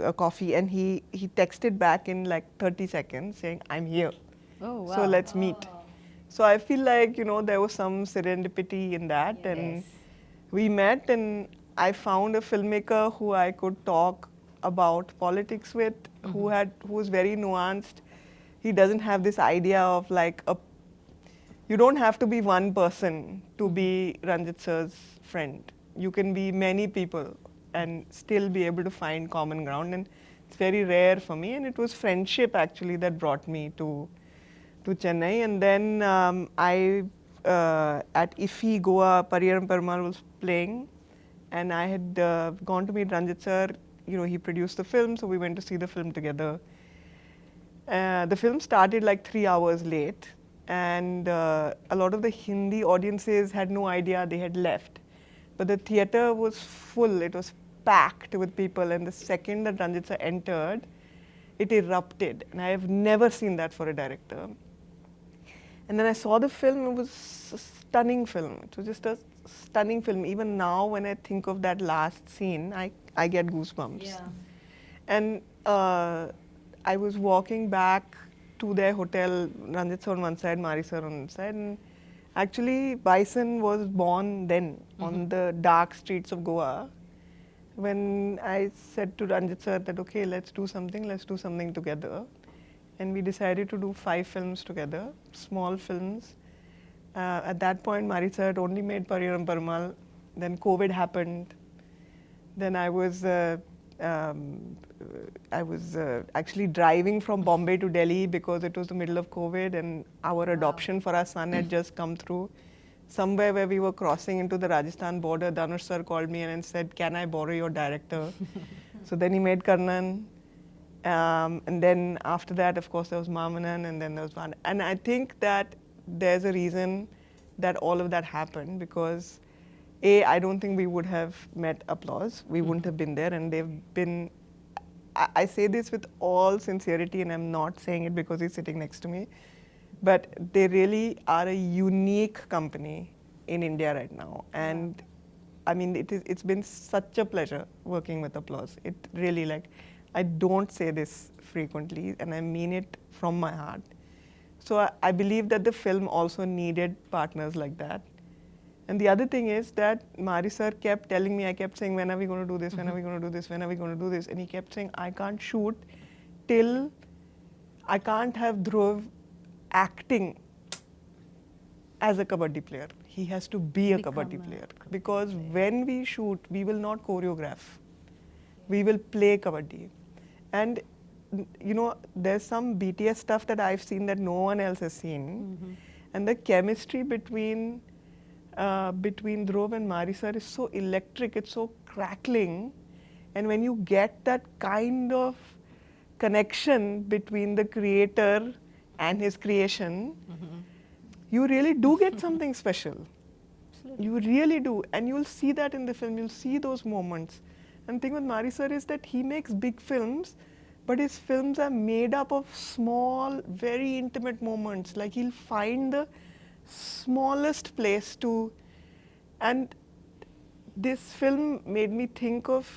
a coffee. And he texted back in like 30 seconds saying, I'm here.
Oh, wow.
So let's meet. So I feel like, you know, there was some serendipity in that. And we met, and I found a filmmaker who I could talk about politics with, who was very nuanced. He doesn't have this idea of like you don't have to be one person to be Ranjit sir's friend. You can be many people and still be able to find common ground, and it's very rare for me. And it was friendship actually that brought me to Chennai. And then at IFFI Goa, Pariyaram Perumal was playing, and I had gone to meet Ranjit sir. You know, he produced the film, so we went to see the film together. The film started like 3 hours late, and a lot of the Hindi audiences had no idea they had left. But the theatre was full, it was packed with people, and the second that Ranjit sir entered, it erupted. And I have never seen that for a director. And then I saw the film, it was a stunning film. It was just a stunning film. Even now, when I think of that last scene, I get goosebumps.
Yeah.
And I was walking back to their hotel, Ranjit sir on one side, Mari sir on one side. And actually, Bison was born then on the dark streets of Goa. When I said to Ranjit sir that, okay, let's do something together. And we decided to do 5 films together, small films. At that point, Mari sir had only made Pariyaram Perumal. Then COVID happened. Then I was actually driving from Bombay to Delhi because it was the middle of COVID, and our adoption for our son had just come through. Somewhere where we were crossing into the Rajasthan border, Dhanush sir called me and said, can I borrow your director? So then he made Karnan. And then after that, of course, there was Mamanan, and then there was Van. And I think that there's a reason that all of that happened, because I don't think we would have met applause. We wouldn't have been there, and they've been, I say this with all sincerity, and I'm not saying it because he's sitting next to me, but they really are a unique company in India right now. And I mean, it's been such a pleasure working with Applause. It really, like, I don't say this frequently, and I mean it from my heart. So I believe that the film also needed partners like that. And the other thing is that Mari sir kept telling me, I kept saying, when are we going to do this, when are we going to do this, when are we going to do this? And he kept saying, I can't shoot till I can't have Dhruv acting as a kabaddi player. He has to be a kabaddi player. Because when we shoot, we will not choreograph. We will play kabaddi. And you know, there's some BTS stuff that I've seen that no one else has seen. And the chemistry between Dhruv and Mari sir is so electric, it's so crackling. And when you get that kind of connection between the creator and his creation, you really do get something special. Absolutely. You really do. And you'll see that in the film, you'll see those moments. And the thing with Mari sir is that he makes big films, but his films are made up of small, very intimate moments. Like he'll find the smallest place to, and this film made me think of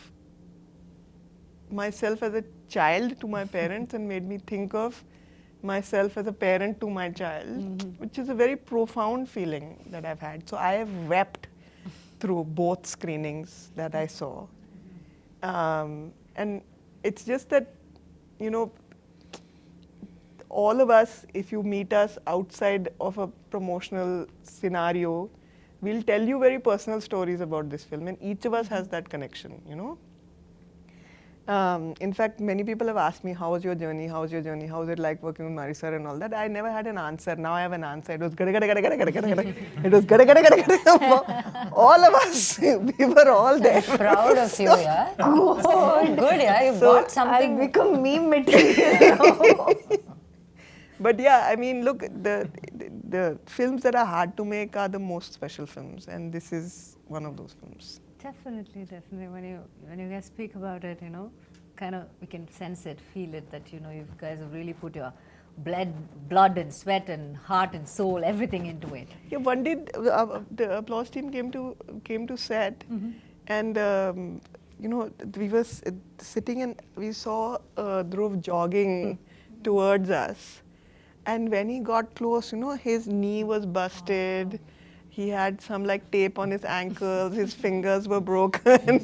myself as a child to my parents and made me think of myself as a parent to my child, which is a very profound feeling that I've had. So I have wept through both screenings that I saw. And it's just that, you know, all of us, if you meet us outside of a promotional scenario, we'll tell you very personal stories about this film, and each of us has that connection, you know. In fact, many people have asked me, how was your journey? How was your journey? How was it like working with Mari sir and all that? I never had an answer. Now I have an answer. It was gada gada gada gada gada gada gada. It was gada gada gada gada. All of us, we were all there.
Proud of you, yeah. Oh, good, yeah. You brought something.
I'll become meme material.
But yeah, I mean, look, the films that are hard to make are the most special films, and this is one of those films.
Definitely, definitely. When you guys speak about it, you know, kind of we can sense it, feel it, that, you know, you guys have really put your blood and sweat and heart and soul, everything into it.
Yeah, one day the Applause team came to set, and you know, we were sitting and we saw Dhruv jogging towards us, and when he got close, you know, his knee was busted. He had some like tape on his ankles, his fingers were broken.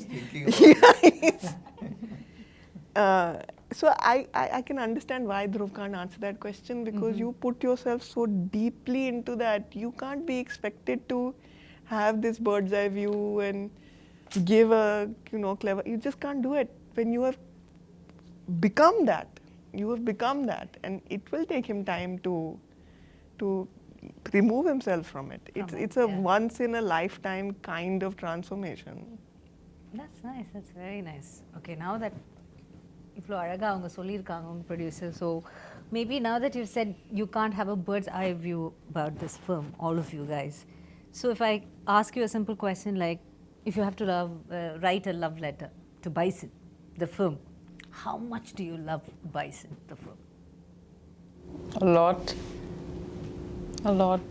So I can understand why Dhruv can't answer that question, because you put yourself so deeply into that. You can't be expected to have this bird's eye view and give a, you know, clever, you just can't do it. When you have become that, and it will take him time to remove himself from it. It's a once in a lifetime kind of transformation.
That's nice. That's very nice. Okay, now that இவ்வளோ அழகாக அவங்க சொல்லியிருக்காங்க உங்கள் producer, so maybe now that you've said you can't have a bird's eye view about this film, all of you guys. So if I ask you a simple question like, if you have to write a love letter to Bison, the film, how much do you love Bison, the film?
A lot. A lot.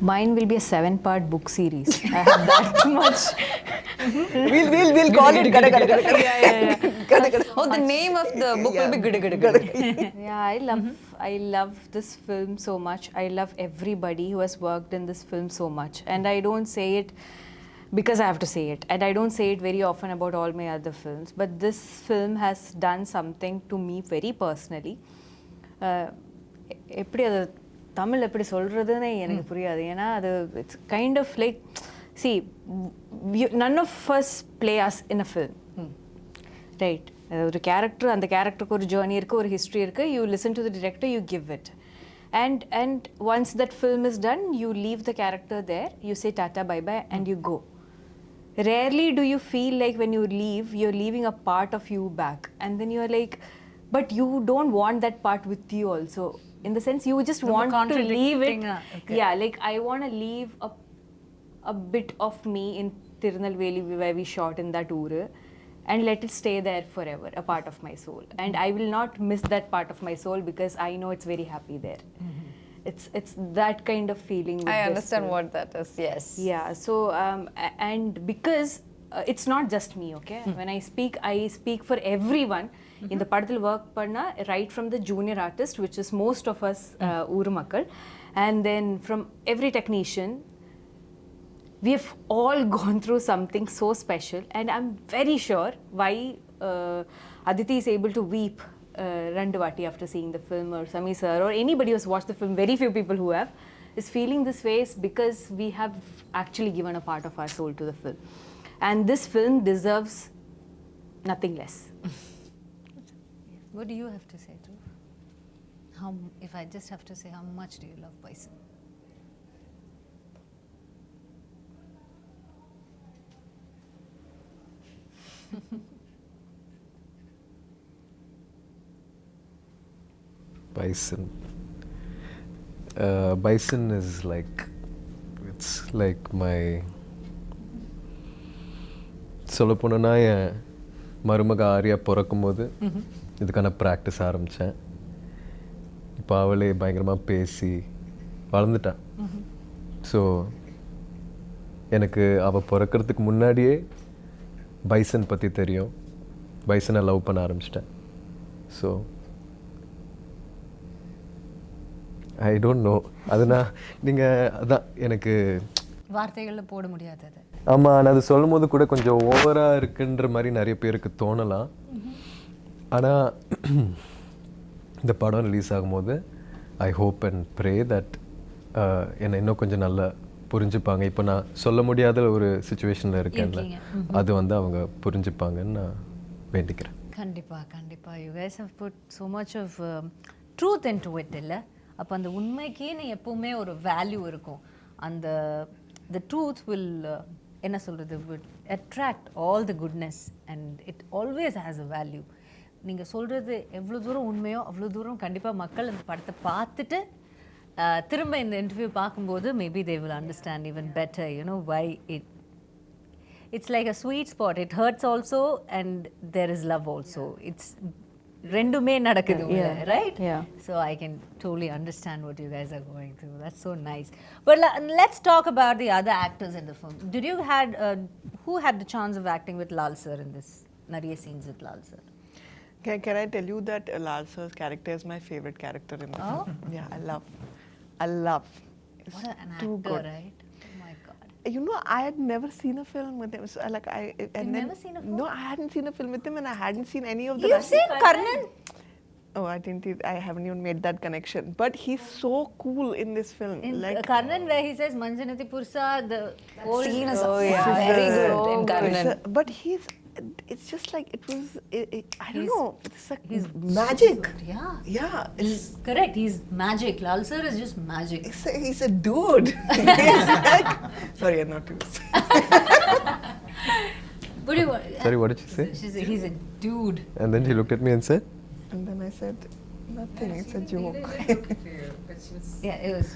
Mine will be a 7-part book series. I have that much.
We'll call it gada gada gada.
Oh, the name of the book will be gada gada gada.
Yeah, I love this film so much. I love everybody who has worked in this film so much. And I don't say it because I have to say it. And I don't say it very often about all my other films. But this film has done something to me very personally. எப்படி அது தமிழ் எப்படி சொல்கிறதுன்னு எனக்கு புரியாது. ஏன்னா அது it's kind of like, see, none of us play us in a film. Right. ஒரு character, அந்த கேரக்டருக்கு ஒரு ஜேர்னி இருக்குது, ஒரு ஹிஸ்ட்ரி இருக்குது. You listen to the director, you give it. And once that film is done, you leave the character there, you say tata, bye-bye, and you go. Rarely do you feel like when you leave, you're leaving a part of you back. And then you're like, but you don't want that part with you also. In the sense, you just want to leave it. Okay. Yeah, like I want to leave a bit of me in Tirunelveli where we shot in that uru, and let it stay there forever, a part of my soul. And I will not miss that part of my soul because I know it's very happy there. it's that kind of feeling with
I
this
understand
film.
what that is. Yes.
Yeah, so and because it's not just me, okay? When I speak for everyone. In the padathil work panna right from the junior artist, which is most of us Ooru Makkal, and then from every technician, we have all gone through something so special, and I'm very sure why Aditi is able to weep Randavati after seeing the film, or Sami sir, or anybody who's watched the film, very few people who have, is feeling this way is because we have actually given a part of our soul to the film. And this film deserves nothing less.
What do you have to say, Dhruv? If I just have to say, how much do you love Bison?
Bison. Bison is like, it's like my சொல்ல போனோன்னா என் மருமக ஆரியா பிறக்கும் போது இதுக்கான practice ஆரம்பித்தேன். இப்போ அவளே பயங்கரமாக பேசி வளர்ந்துட்டான். ஸோ எனக்கு அவள் பிறக்கிறதுக்கு முன்னாடியே பைசன் பற்றி தெரியும். பைசனை லவ் பண்ண ஆரம்பிச்சிட்டேன். So I don't know. அதுனா நீங்கள் அதான் எனக்கு
வார்த்தைகளில் போட முடியாதது.
ஆமாம், நான் அது சொல்லும் போது கூட கொஞ்சம் ஓவராக இருக்குன்ற மாதிரி நிறைய பேருக்கு தோணலாம். ஆனால் இந்த படம் ரிலீஸ் ஆகும்போது I hope and pray that என்னை இன்னும் கொஞ்சம் நல்லா புரிஞ்சுப்பாங்க. இப்போ நான் சொல்ல முடியாத ஒரு சுச்சுவேஷனில் இருக்கேன்ல, அது வந்து அவங்க புரிஞ்சுப்பாங்கன்னு நான் வேண்டிக்கிறேன்.
கண்டிப்பாக you guys have put so much of truth into it இல்லை. அப்போ அந்த உண்மைக்கேன்னு எப்போவுமே ஒரு வேல்யூ இருக்கும். அந்த the truth will என்ன சொல்கிறது, would attract all the goodness and it always has a value. நீங்கள் சொல்கிறது எவ்வளோ தூரம் உண்மையோ அவ்வளோ தூரம் கண்டிப்பாக மக்கள் அந்த படத்தை பார்த்துட்டு திரும்ப இந்த இன்டர்வியூ பார்க்கும்போது maybe they will understand even better, you know, why it's like a sweet spot. It hurts also and there is love also. It's ரெண்டுமே நடக்குது, right?
Yeah.
So I can totally understand what you guys are going through. That's so nice. But let's talk about the other actors in the film. Who had the chance of acting with Lal sir in this? Nariya scenes with Lal sir.
Can I tell you that Lal sir's character is my favorite character in the film? Yeah, I love. It's
What an
too
actor,
good.
right? Oh my God.
You know, I had never seen a film with him. So,
You've never seen a film?
No, I hadn't seen a film with him, and I hadn't seen any of the.
You've seen Karnan?
Oh, I haven't even made that connection. But he's so cool in this film.
In
Like
Karnan, where he says Manjanati Pursa, the whole
Scene is very good in Karnan.
But it's just like it was. I don't know. It's like magic.
Yeah.
Yeah.
He's correct. He's magic. Lal sir is just magic.
He's a dude. He's like, sorry, I'm not too.
Sorry, what did she say?
She said he's a dude.
And then she looked at me and said,
And then I said, nothing. It's a joke.
Yeah, it was.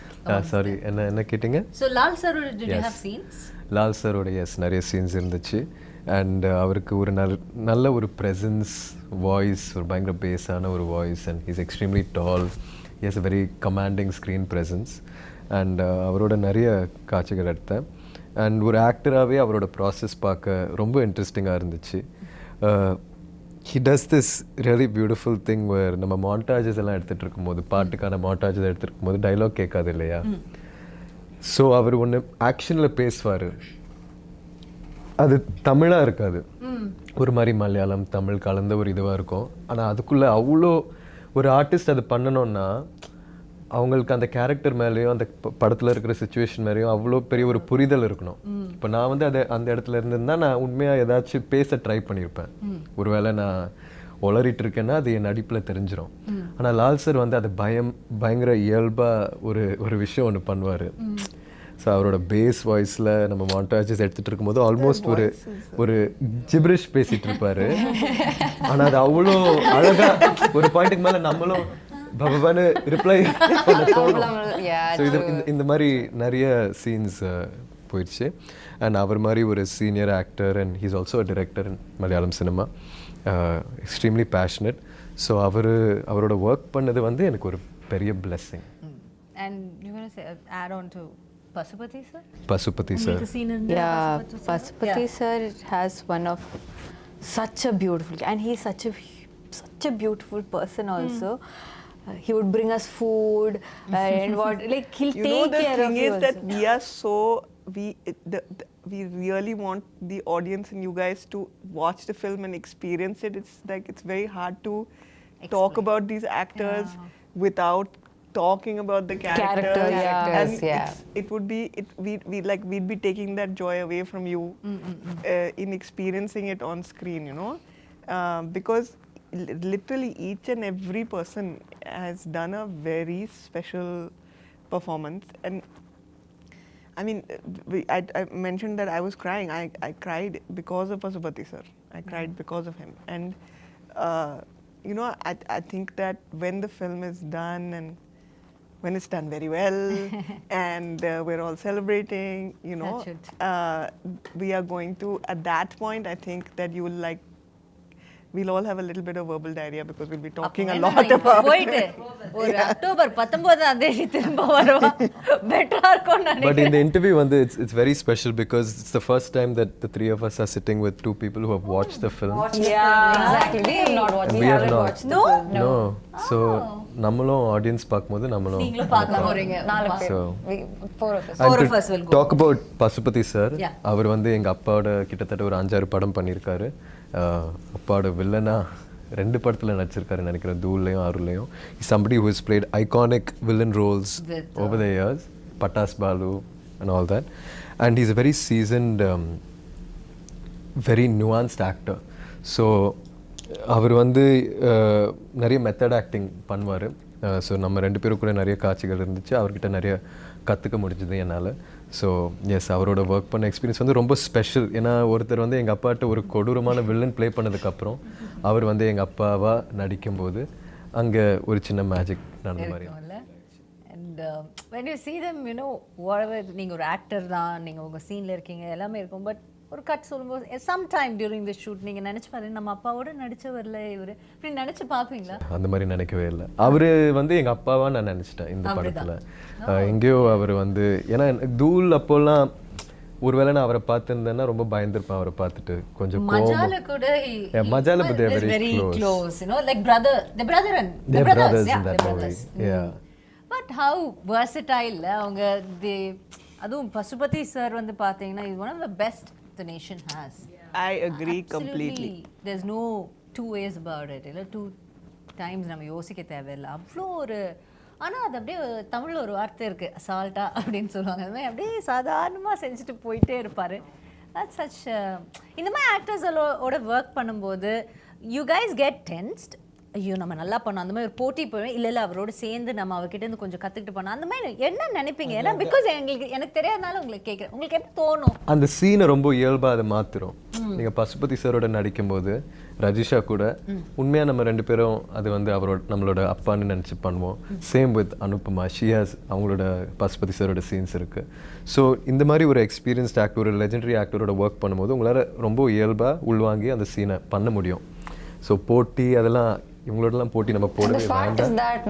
Sorry, என்ன கேட்டிங்க?
So Lal sir, did you
Yes.
have scenes?
Lal சரோட yes நிறைய scenes இருந்துச்சு. And அவருக்கு ஒரு நல்ல ஒரு presence, voice, ஒரு பயங்கர பேஸான ஒரு voice. And he's extremely tall. He has a very commanding screen presence. And அவரோட நிறைய காட்சிகள் எடுத்தேன். அண்ட் ஒரு ஆக்டராகவே அவரோட ப்ராசஸ் பார்க்க ரொம்ப இன்ட்ரெஸ்டிங்காக இருந்துச்சு. He does this really beautiful thing where நம்ம மாண்டாஜஸ் எல்லாம் எடுத்துகிட்டு இருக்கும்போது, பாட்டுக்கான மாண்டாஜஸ் எடுத்துகிட்டு இருக்கும்போது டைலாக் கேட்காது இல்லையா? ஸோ அவர் ஒன்று ஆக்ஷனில் பேசுவார், அது தமிழாக இருக்காது, ஒரு மாதிரி மலையாளம் தமிழ் கலந்த ஒரு இதுவாக இருக்கும். ஆனால் அதுக்குள்ளே அவ்வளோ ஒரு ஆர்டிஸ்ட் அது பண்ணணும்னா அவங்களுக்கு அந்த கேரக்டர் மேலேயும் அந்த படத்தில் இருக்கிற சுச்சுவேஷன் மேலேயும் அவ்வளோ பெரிய ஒரு புரிதல் இருக்கணும். இப்போ நான் வந்து அந்த இடத்துல இருந்திருந்தா நான் உண்மையாக ஏதாச்சும் பேச ட்ரை பண்ணியிருப்பேன். ஒருவேளை நான் உளறிட்டு இருக்கேன்னா அது என் நடிப்பில் தெரிஞ்சிடும். ஆனால் லால் சார் வந்து அது பயங்கர இயல்பாக ஒரு விஷயம் ஒன்று பண்ணுவார். ஸோ அவரோட பேஸ் வாய்ஸில் நம்ம மாண்டாஜஸ் எடுத்துகிட்டு இருக்கும்போது ஆல்மோஸ்ட் ஒரு ஜிப்ரிஷ் பேசிகிட்டு இருப்பார். ஆனால் அது அவ்வளோ அழகாக ஒரு பாயிண்ட்டுக்கு மேலே நம்மளும் பபான்னு ரிப்ளை பண்ண தோணும். ஸோ இந்த மாதிரி நிறைய சீன்ஸ் போயிடுச்சு. அண்ட் அவர் மாதிரி ஒரு senior actor and he's also a director in Malayalam cinema, extremely passionate. So அவரோட ஒர்க் பண்ணது வந்து எனக்கு ஒரு பெரிய blessing.
and you want to say add on to Pasupati sir?
Pasupathi sir
உங்களுக்கு scene in
Yeah, Pasupati sir has one of such a beautiful, and he's such a beautiful person also. He would bring us food and what, like he'll
You know,
take
the
care of
thing
you
is that
also.
we are so we really want the audience and you guys to watch the film and experience it. It's like it's very hard to talk about these actors without talking about the characters. And it would be we'd be taking that joy away from you in experiencing it on screen, you know, because literally each and every person has done a very special performance. And I mean, I mentioned that I was crying. I cried because of Pasupati sir. I cried because of him. And you know, I think that when the film is done and when it's done very well and we're all celebrating, you know, we are going to, at that point, I think that you will like, we'll all have a little bit of verbal diarrhea because we'll be talking a lot about
போயிட்டு ஒரு October 19ஆம் தேதி திரும்ப வருவா பெட்டரா இருக்கும் நான்
But in the interview, it's very special because it's the first time that the three of us are sitting with two people who have watched the film.
Exactly. We have not watched.
And we have not. No. So நம்மளும் audience பார்க்கும்போது நம்மளும்
நீங்களும் பார்க்க போறீங்க.
So
Four of us.
Four of us will go.
talk about Pasupathi sir.
Yeah.
அவர் வந்து எங்க அப்பாவோட கிட்டத்தட்ட ஒரு 5-6 படம் பண்ணியிருக்காரு. அப்பாவோட வில்லனா 2 படத்துல நடிச்சிருக்காரு நினைக்கிறேன், தூள்லையும் ஆறுலையும். Somebody who has played iconic villain roles over the years, Patas Balu and all that, and he's a very seasoned very nuanced actor. So அவர் வந்து நிறைய மெத்தட் ஆக்டிங் பண்ணுவார். ஸோ நம்ம 2 பேரும் கூட நிறைய காட்சிகள் இருந்துச்சு, அவர்கிட்ட நிறைய கற்றுக்க முடிஞ்சது என்னால். ஸோ எஸ், அவரோட ஒர்க் பண்ண எக்ஸ்பீரியன்ஸ் வந்து ரொம்ப ஸ்பெஷல். ஏன்னா ஒருத்தர் வந்து எங்கள் அப்பாட்ட ஒரு கொடூரமான வில்லன் ப்ளே பண்ணதுக்கப்புறம் அவர் வந்து எங்கள் அப்பாவாக நடிக்கும்போது அங்கே ஒரு சின்ன மேஜிக் நடந்த மாதிரி.
And when you see them, you know, whatever, நீங்கள் ஒரு ஆக்டர் தான், நீங்கள் உங்கள் சீனில் இருக்கீங்க, எல்லாமே இருக்கும். பட் ஒரு கட் சொல்லும்போது சம்டைம் டியூரிங் தி ஷூட் நீங்கள் நினச்சி பாருங்க, நம்ம அப்பாவோட நடிச்சவரில் இவர் இப்படி நினச்சி பார்ப்பீங்களா?
அந்த மாதிரி நினைக்கவே இல்லை. அவர் வந்து எங்கள் அப்பாவாக நான் நினச்சிட்டேன் இந்த படத்தில். எங்கேயோ அவர் வந்து, ஏன்னா தூள் அப்போல்லாம் ஒருவேளை நான் அவரை பார்த்துருந்தேன்னா ரொம்ப பயந்துருப்பேன். அவரை பார்த்துட்டு கொஞ்சம்
மஜால கூட
மஜால but they're very
close, you know, like the brothers in that movie.
Yeah.
But how versatile அவங்க அதுவும் பசுபதி சார் வந்து பார்த்தீங்கன்னா is one of the best the nation has.
I agree completely.
There's no two ways about it. இல்ல 2 times நம்ம யோசிக்க தேவையில்லை. அவ்வளோ ஒரு, ஆனால் அது அப்படியே தமிழில் ஒரு வார்த்தை இருக்குது, அசால்ட்டா அப்படின்னு சொல்லுவாங்க. அது மாதிரி அப்படியே சாதாரணமாக செஞ்சுட்டு போயிட்டே இருப்பார். That's such இந்த மாதிரி ஆக்டர்ஸோட ஒர்க் பண்ணும்போது you guys get tensed. ஐயோ நம்ம நல்லா பண்ணோம், அந்த மாதிரி ஒரு போட்டி போய் இல்லை அவரோட சேர்ந்து நம்ம அவர்கிட்ட இருந்து கொஞ்சம் கற்றுக்கிட்டு பண்ணோம், அந்த மாதிரி என்ன நினைப்பீங்க? ஏன்னா பிகாஸ் எனக்கு தெரியாதனால உங்களுக்கு கேட்குறேன், உங்களுக்கு எப்படி தோணும்?
அந்த சீனை ரொம்ப இயல்பாக அதை மாற்றுறோம். நீங்கள் பசுபதி சாரோட நடிக்கும்போது ரஜிஷா கூட உண்மையாக நம்ம 2 பேரும் அது வந்து நம்மளோட அப்பான்னு நினச்சி பண்ணுவோம். சேம் வித் அனுப்பமா, ஷியாஸ், அவங்களோட பசுபதி சாரோட சீன்ஸ் இருக்குது. ஸோ இந்த மாதிரி ஒரு எக்ஸ்பீரியன்ஸ்ட் ஆக்டர், ஒரு லெஜெண்டரி ஆக்டரோட ஒர்க் பண்ணும்போது உங்களால் ரொம்ப இயல்பாக உள்வாங்கி அந்த சீனை பண்ண முடியும். ஸோ போட்டி அதெல்லாம் இவங்களோடலாம் போட்டி நம்ம போடவே வேண்டாம்.
The fact is that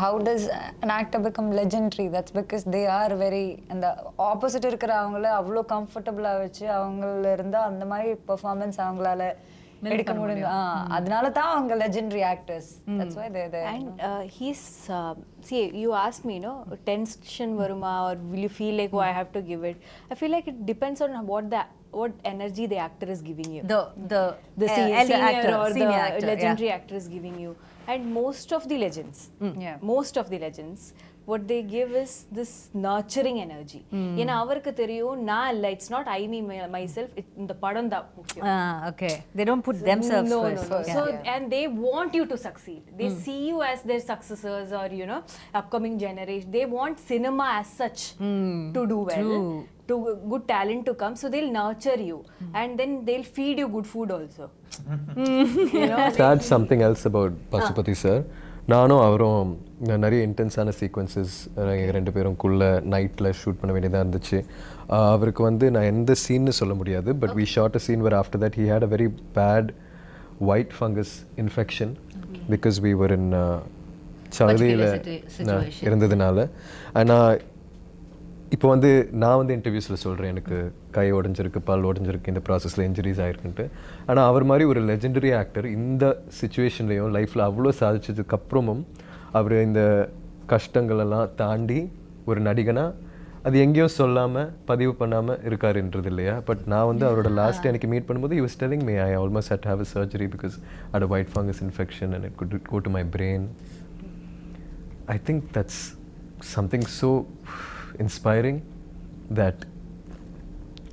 how does an actor become legendary? That's because they are very, and the opposite இருக்கிற அவங்கள அவ்வளோ கம்ஃபர்டபுளா வச்சு அவங்கள இருந்தா அந்த மாதிரி பெர்ஃபார்மன்ஸ் அவங்களால எடுக்க முடியும். அதனால தான் அவங்க legendary actors. That's why they're there.
And he's see, you asked me, tension varuma, or will you feel like, oh, I have to give it? I feel like it depends on what energy the actor is giving you. The senior actor or the legendary actor is giving you. And most of the legends, what they give is this nurturing energy. ஏன்னா அவருக்கு தெரியும் நான் இல்லை, it's not I me myself, இந்த படம் தான் முக்கியம்.
Okay, they don't put themselves first.
No. So and they want you to succeed. They see you as their successors or upcoming generation. They want cinema as such to do well. To good talent to come, so they'll nurture you and then they'll feed you good food also.
That's something else about Pasupathi sir. நானும் அவரும் நிறைய இன்டென்ஸான sequences எங்கள் 2 பேருக்குள்ள நைட்டில் shoot பண்ண வேண்டியதாக இருந்துச்சு. அவருக்கு வந்து நான் எந்த சீன்னு சொல்ல முடியாது, but we shot a scene where after that he had a very bad white fungus infection because we were in சகதியில்
situation.
இருந்ததுனால ஆனால் இப்போ வந்து நான் வந்து இன்டர்வியூஸில் சொல்கிறேன் எனக்கு கை உடஞ்சிருக்கு பல் உடஞ்சிருக்கு இந்த ப்ராசஸில் இன்ஜுரிஸ் ஆகிருக்குன்ட்டு ஆனால் அவர் மாதிரி ஒரு லெஜெண்டரி ஆக்டர் இந்த சுச்சுவேஷன்லேயும் லைஃப்பில் அவ்வளோ சாதிச்சதுக்கப்புறமும் அவர் இந்த கஷ்டங்களெல்லாம் தாண்டி ஒரு நடிகனாக அது எங்கேயும் சொல்லாமல் பதிவு பண்ணாமல் இருக்காருன்றது இல்லையா பட் நான் வந்து அவரோட லாஸ்ட் எனக்கு மீட் பண்ணும்போது he was telling me I almost had to have a surgery because I had a white fungus infection and it could go to my brain. I think that's something so inspiring that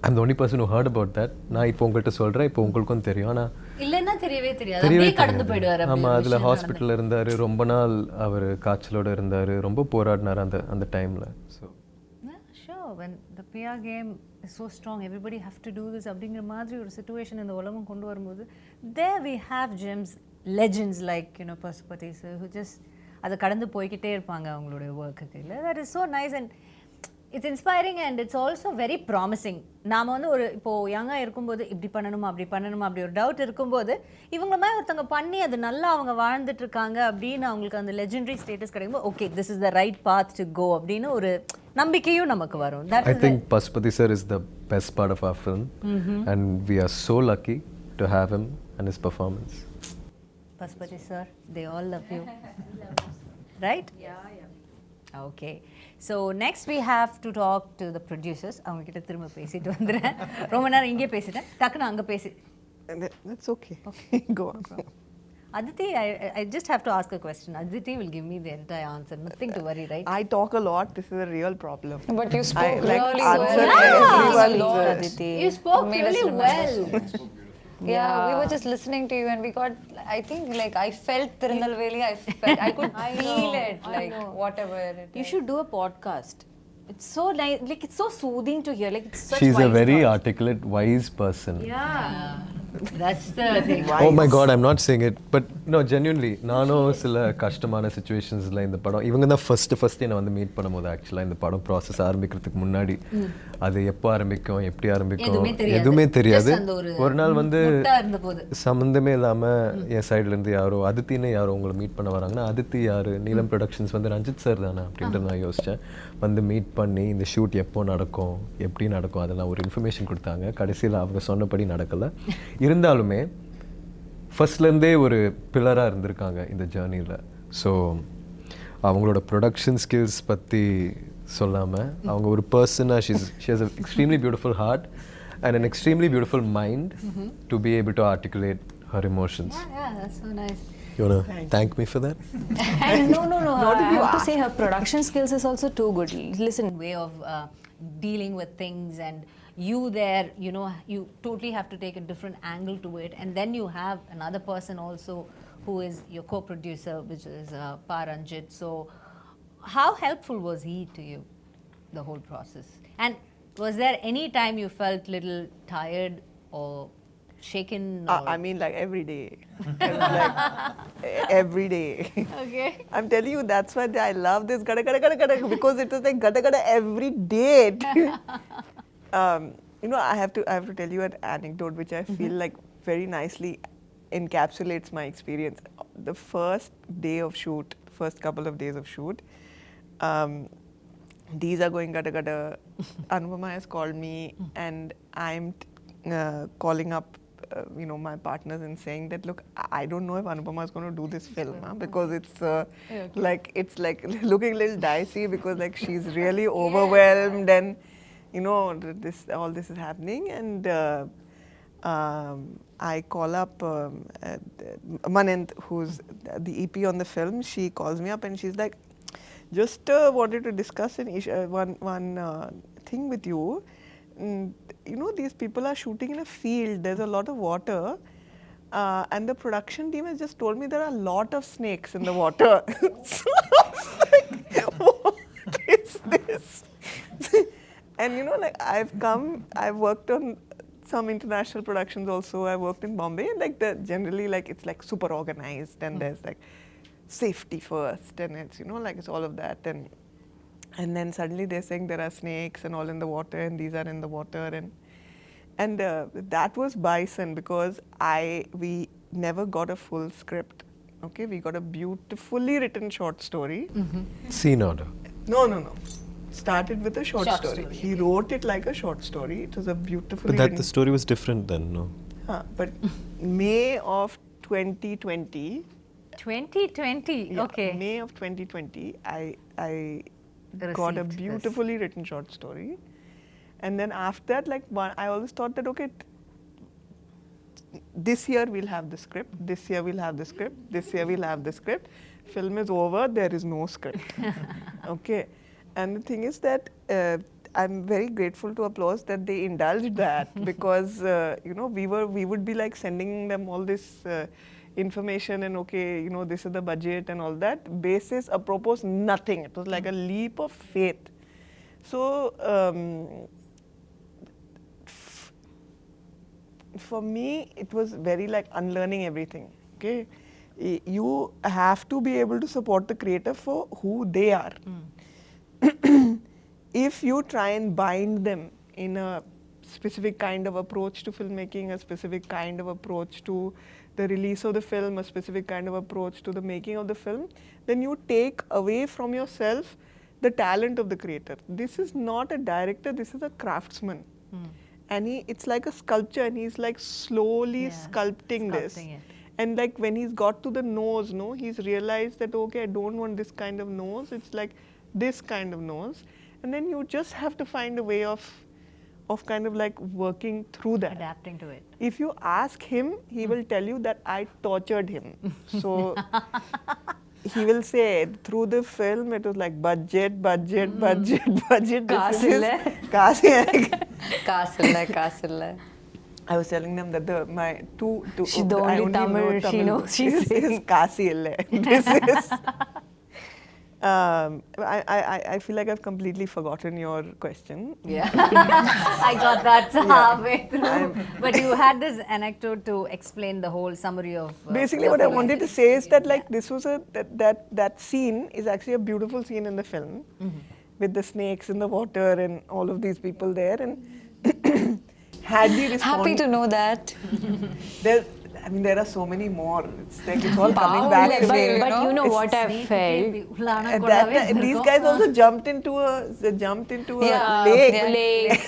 I'm the only person who heard about that. நான் இப்போ உங்கள்கிட்ட சொல்கிறேன் இப்போ உங்களுக்கும் தெரியும் ஆனால்
இல்லைன்னா தெரியவே தெரியாது அப்படியே கடந்து போயிடுவார்
ஆமாம் அதில் ஹாஸ்பிட்டலில் இருந்தார் ரொம்ப நாள் அவர் காய்ச்சலோடு இருந்தார் ரொம்ப போராடினார் அந்த டைமில் so
sure when the PR game is so strong everybody have to do this அப்படிங்கிற மாதிரி ஒரு situation இந்த உலகம் கொண்டு வரும்போது there we have gems legends like Pasupathi sir who just அதை கடந்து போய்கிட்டே இருப்பாங்க அவங்களுடைய ஒர்க்குக்கு இல்லை that is so nice and it's inspiring and it's also very promising. நாம வந்து ஒரு இப்போ யங்காக இருக்கும்போது இப்படி பண்ணணுமா அப்படி ஒரு டவுட் இருக்கும்போது இவங்கள மாதிரி ஒருத்தவங்க பண்ணி அது நல்லா அவங்க வாழ்ந்துட்டு இருக்காங்க அப்படின்னு அவங்களுக்கு அந்த லெஜெண்டரி ஸ்டேட்டஸ் கிடைக்கும்போது okay this is the right path to go அப்படின்னு ஒரு நம்பிக்கையும் நமக்கு வரும்.
I think Pashupati sir is the best part of our film and we are so lucky to have him and his performance.
Pashupati sir, they all love you. Right? Okay. So next we have to talk to the producers. அவங்க கிட்ட திரும்ப பேசிட்டு வந்துறேன். ரொம்ப நேரம் இங்கே பேசிட்டேன். டக்குன்னு அங்க பேசி.
That's okay. Go on.
Aditi, I just have to ask a question. Aditi will give me the entire answer. Nothing to worry, right?
I talk a lot. This is a real problem.
But you spoke
like
really
answer
well.
everyone's,
Aditi.
You spoke
Made us
really
remember.
well.
Yeah, we were just listening to you and we got, I think like I felt Tirunelveli, I could feel it, like whatever it is.
You should do a podcast. It's so nice, like it's so soothing to hear. Like it's such
She's a
wise
very
thoughts.
articulate, wise person.
Yeah. That's the thing.
Oh my God, I'm not saying it, but no, genuinely, நானும் சில கஷ்டமான சுச்சுவேஷன்ஸில் இந்த படம் இவங்க தான் first என்னை வந்து meet பண்ணும்போது ஆக்சுவலாக இந்த படம் ப்ராசஸ் ஆரம்பிக்கிறதுக்கு முன்னாடி அது எப்போ ஆரம்பிக்கும் எப்படி ஆரம்பிக்கும் எதுவுமே தெரியாது. ஒரு நாள் வந்து சம்மந்தமே இல்லாமல் என் சைட்லேருந்து யாரோ அதித்தின்னு யாரோ உங்களை மீட் பண்ண வராங்கன்னா அதித்தி யார் நீலம் ப்ரொடக்ஷன்ஸ் வந்து ரஞ்சித் சார் தானே அப்படின்ட்டு நான் யோசித்தேன். வந்து மீட் பண்ணி இந்த ஷூட் எப்போ நடக்கும் எப்படி நடக்கும் அதெல்லாம் ஒரு இன்ஃபர்மேஷன் கொடுத்தாங்க. கடைசியில் அவங்க சொன்னபடி நடக்கலை. இருந்தாலுமே ஃபர்ஸ்ட்லேருந்தே ஒரு பில்லராக இருந்திருக்காங்க இந்த ஜேர்னியில். ஸோ அவங்களோட ப்ரொடக்ஷன் ஸ்கில்ஸ் பற்றி சொல்லாமல் அவங்க ஒரு பர்சனாக she has a extremely beautiful heart and an extremely beautiful mind to be able to articulate her emotions.
Yeah, that's so nice.
You want to thank me for that?
And no. I have to say her production skills is also too good. Listen,
Way of dealing with things and you there, you totally have to take a different angle to it and then you have another person also who is your co-producer which is Paranjit. So how helpful was he to you the whole process and was there any time you felt little tired or shaken or
I mean like every day. Like every day.
okay
I'm telling you that's why I love this gada because it was like gada every day. I have to tell you an anecdote which I feel like very nicely encapsulates my experience. The first day of shoot, first couple of days of shoot, these are going gada. Anupama has called me and I'm calling up my partners and saying that look, I don't know if Anupama is going to do this film because it's it's like looking a little dicey because like she's really overwhelmed and all this is happening and I call up Manent who's the EP on the film. She calls me up and she's like just wanted to discuss one thing with you. These people are shooting in a field, there's a lot of water and the production team has just told me there are a lot of snakes in the water. So I was like, what is this? And like I've worked on some international productions also. I worked in Bombay and like generally like it's like super organized and there's like safety first and it's like it's all of that and then suddenly they're saying there are snakes and all in the water and these are in the water and that was Bison because we never got a full script Okay, we got a beautifully written short story.
Scene order.
No. Started with a short story. He wrote it like a short story. It was a beautifully
But that
written.
the story was different then, no?
But May of 2020.
2020.
Yeah,
Okay.
May of 2020, I got a
Received this.
beautifully written short story, and then after that, like I always thought that okay, this year we'll have the script. This year we'll have the script. This year we'll have the script. Film is over. There is no script. Okay, and the thing is that I'm very grateful to Applause that they indulged that because you know we would be like sending them all this. Information and okay, you know, this is the budget and all that. Basis, apropos, nothing. It was like a leap of faith. So, for me, it was very like unlearning everything. Okay, you have to be able to support the creator for who they are. If you try and bind them in a specific kind of approach to filmmaking, a specific kind of approach to the release of the film, a specific kind of approach to the making of the film, then you take away from yourself the talent of the creator. This is not a director, this is a craftsman. And it's like a sculpture and he's like slowly sculpting this.
it.
And like when he's got to the nose, no, he's realized that okay, I don't want this kind of nose, it's like this kind of nose. And then you just have to find a way of kind of like working through that.
Adapting to it.
If you ask him, he will tell you that I tortured him. So he will say through the film it was like budget.
காசு இல்ல.
காசு இல்ல.
I was telling them that my two
She's the
I
only
only
Tamil
know
she knows. She's
This is
saying.
Kasi ille. This is. I feel like I've completely forgotten your question.
Yeah.
I got that halfway through. But you had this anecdote to explain the whole summary of.
Basically, what I wanted to say is that like this was that scene is actually a beautiful scene in the film, with the snakes in the water and all of these people there. And had we responded,
Happy to know that.
There are so many more. It's like it's all coming back to me.
But you know what I felt?
And these guys also jumped into a lake.
Lake.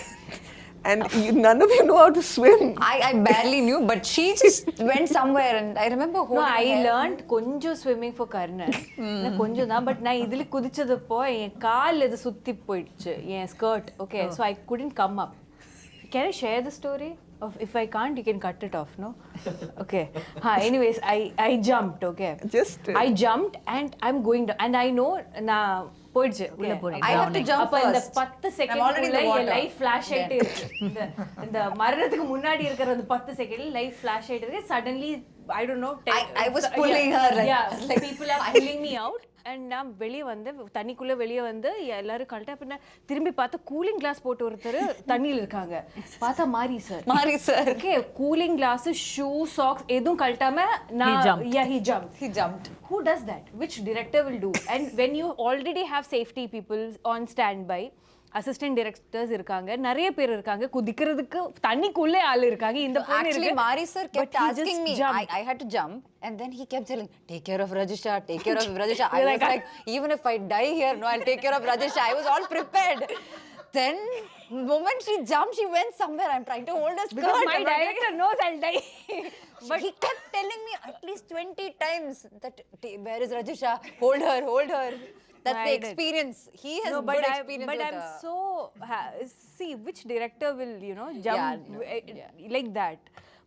And none of you know how to swim.
I barely knew, but she just went somewhere and I remember
No,
holding
I
her.
learned கொஞ்சம் swimming for Karnan. கொஞ்சம் தான், but நான் இதுல குதிச்சதப்போ என் கால் இது சுத்தி போயிடுச்சு என் skirt. Okay, so I couldn't come up. Can I share the story? If I can't, you can cut it off, no? Okay. Anyways, I jumped, okay. I jumped and I'm going down. And I know நான் போயிடுச்சு.
I have to jump
அப்ப இந்த
first.
10
I'm already in the
second
water.
Life flash ஆயிட்டே இருக்கு. இந்த மரணத்துக்கு முன்னாடி இருக்கிற அந்த 10 செகண்ட் லைஃப் ஃபிளாஷ் ஆயிட்டே இருக்கு. Suddenly I don't know.
I was pulling her like.
Yeah, people are pulling me out. And நான் வெளியே வந்து தண்ணிக்குள்ள வெளியே வந்து எல்லாரும் கழட்டா பின்ன திரும்பி பார்த்தா கூலிங் கிளாஸ் போட்டு ஒருத்தர் தண்ணியில் இருக்காங்க. பார்த்தா மாரி sir. Okay, cooling glass, shoe, socks எதுவும் கழட்டாம he jumped. Who does that? Which director will do? And when you already have safety people on standby, assistant directors இருக்காங்க, நிறைய பேர் இருக்காங்க, குதிக்கிறதுக்கு தண்ணிக்குள்ளே ஆள் இருக்காங்க. இந்த பொண்ணு
Actually,
இருக்கு.
Mari sir kept
But he just
asking me.
jumped.
I had to jump, and then he kept telling, "Take care of Rajisha. Take care of Rajisha." I was like, even if I die here, no, I'll take care of Rajisha. I was all prepared. Then, moment she jumped, she went somewhere. I'm trying to hold her skirt.
Because my director knows I'll die.
But he kept telling me at least 20 times that, "Where is Rajisha? Hold her, hold her." That's the experience. He has good experience
But
with
I'm
her.
so see which director will jump like that.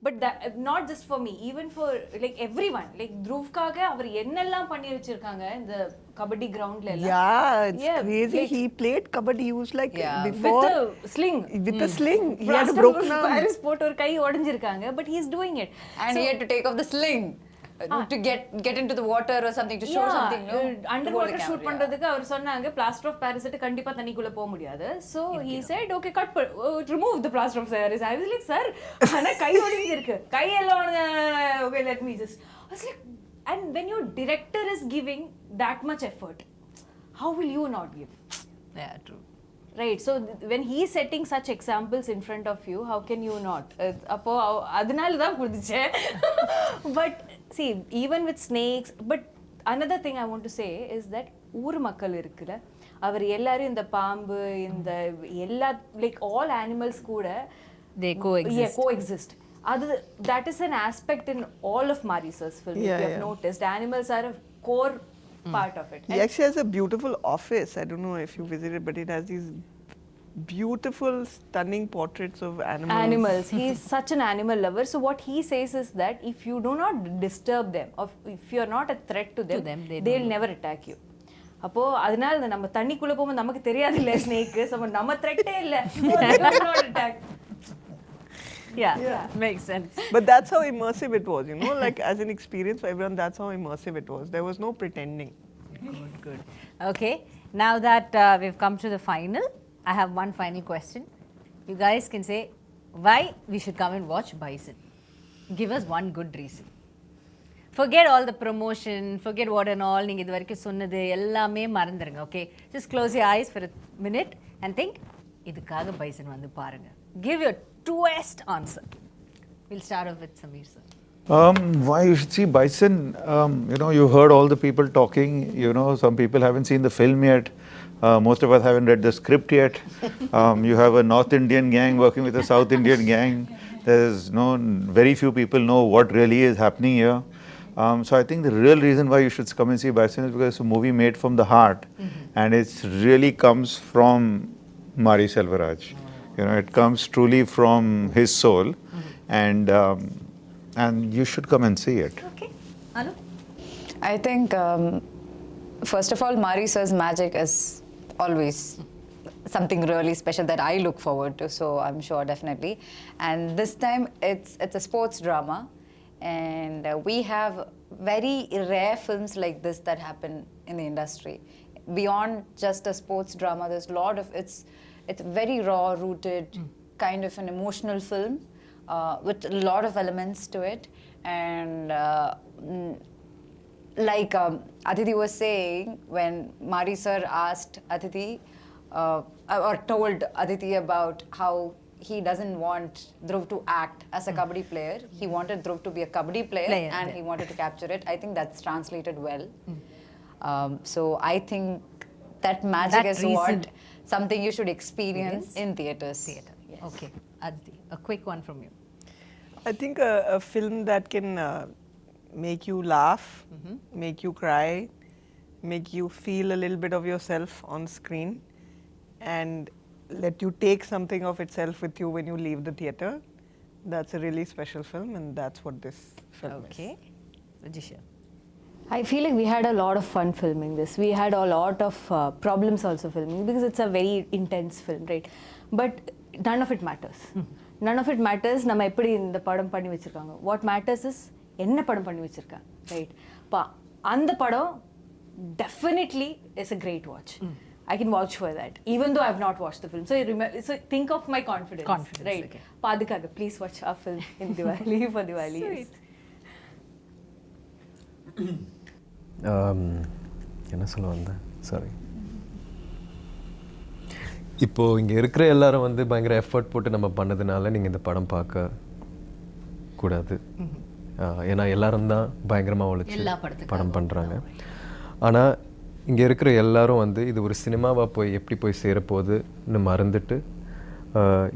But that, not just for me, even for like everyone. Like Dhruvkaga அவர் என்னெல்லாம் பண்ணி வச்சிருக்காங்க இந்த கபடி கிரவுண்ட்ல எல்லாம்.
Yeah, it's crazy.
like,
He played kabaddi. He was like
with
before
a sling.
with a sling. He had a
Plaster
broken
of
arm.
Paris போட்டு ஒரு கை உடைஞ்சிருக்காங்க. But he's doing it.
And he had to take off the sling to get into the water or something to show something, no?
Under water shoot பண்றதுக்கு அவர் சொன்னாங்க plaster of Paris கண்டிப்பா தண்ணிக்குள்ள போக முடியாது. So he said okay, remove the plaster of Paris. I was like, sir, ஆனா கை ஒடிஞ்சு இருக்கு, கை எல்லாம் okay, let me just. I was like, and when your director is giving that much effort, how will you not give?
Yeah, true.
Right, so when he's setting such examples in front of you, how can you not? அப்போ அதனால தான் புடிச்சே. But see, even with snakes, but another thing I want to say is that ஊர் மக்கள் இருக்குல, அவர் எல்லாரும் இந்த பாம்பு இந்த எல்லா like all animals கூட
they coexist.
Yeah, coexist. That is an aspect in all of Mari sir's film. If you have noticed, animals are a core part of it.
He actually has a beautiful office. I don't know if you visited, but it has these beautiful, stunning portraits of animals.
He's such an animal lover. So what he says is that if you do not disturb them, or if you are not a threat to them, they'll never attack you. அப்போ அதனால நம்ம தண்ணிக்குள்ள போகும்போது நமக்கு தெரியாது இல்ல snake, நம்ம த்ரெட்டே இல்ல, not attack.
Yeah, makes sense.
But that's how immersive it was, you know, like as an experience for everyone, that's how immersive it was. There was no pretending.
Good. Okay, now that we've come to the final, I have one final question. You guys can say why we should come and watch Bison. Give us one good reason. Forget all the promotion, forget what and all. நீங்க இது வரைக்கும் சொன்னது எல்லாமே மறந்துருங்க. Okay, just close your eyes for a minute and think, இதுக்காக Bison வந்து பாருங்க. Give your truest answer. We'll start off with Sameer sir.
Why you should see Bison? You know, you heard all the people talking. You know, some people haven't seen the film yet. Most of us haven't read the script yet. You have a North Indian gang working with a South Indian gang. There's very few people know what really is happening here. So I think the real reason why you should come and see Bison is because it's a movie made from the heart, and it really comes from Mari Selvaraj. You know, it comes truly from his soul, and you should come and see it.
Okay, Anu?
I think first of all, Mari sir's magic is always something really special that I look forward to. So I'm sure definitely, and this time it's a sports drama. And we have very rare films like this that happen in the industry. Beyond just a sports drama, there's a lot of it's very raw rooted, kind of an emotional film with a lot of elements to it. And like Aditi was saying, when Mari sir asked Aditi or told Aditi about how he doesn't want Dhruv to act as a kabaddi player. He wanted Dhruv to be a kabaddi player and he wanted to capture it. I think that's translated well. So I think that magic is what something you should experience in theatres.
Yes. Okay, Aditi, a quick one from you.
I think a film that can make you laugh, make you cry, make you feel a little bit of yourself on screen, and let you take something of itself with you when you leave the theatre. That's a really special film, and that's what this film is.
Okay, Rajisha.
I feel like we had a lot of fun filming this. We had a lot of problems also filming because it's a very intense film, right? But none of it matters. None of it matters. நம்ம எப்படி இந்த படம் பண்ணி வச்சிருக்காங்க. What matters is என்ன படம் பண்ணி வச்சிருக்காங்க, right? அந்த படம் definitely is a great watch. I can vouch for that, even though I have not watched the film. So think of my confidence. Right?
Okay.
Padikaga, please watch our film in Diwali for Diwali.
Sweet.
என்ன சொல்ல வந்தேன், sorry. இப்போ இங்கே இருக்கிற எல்லாரும் வந்து பயங்கர effort போட்டு நம்ம பண்ணதுனால நீங்கள் இந்த படம் பார்க்க கூடாது. ஏன்னா எல்லாரும் தான் பயங்கரமாக உழைச்சி படம் பண்ணுறாங்க. ஆனால் இங்கே இருக்கிற எல்லாரும் வந்து இது ஒரு சினிமாவாக போய் எப்படி போய் சேரப்போகுதுன்னு மறந்துட்டு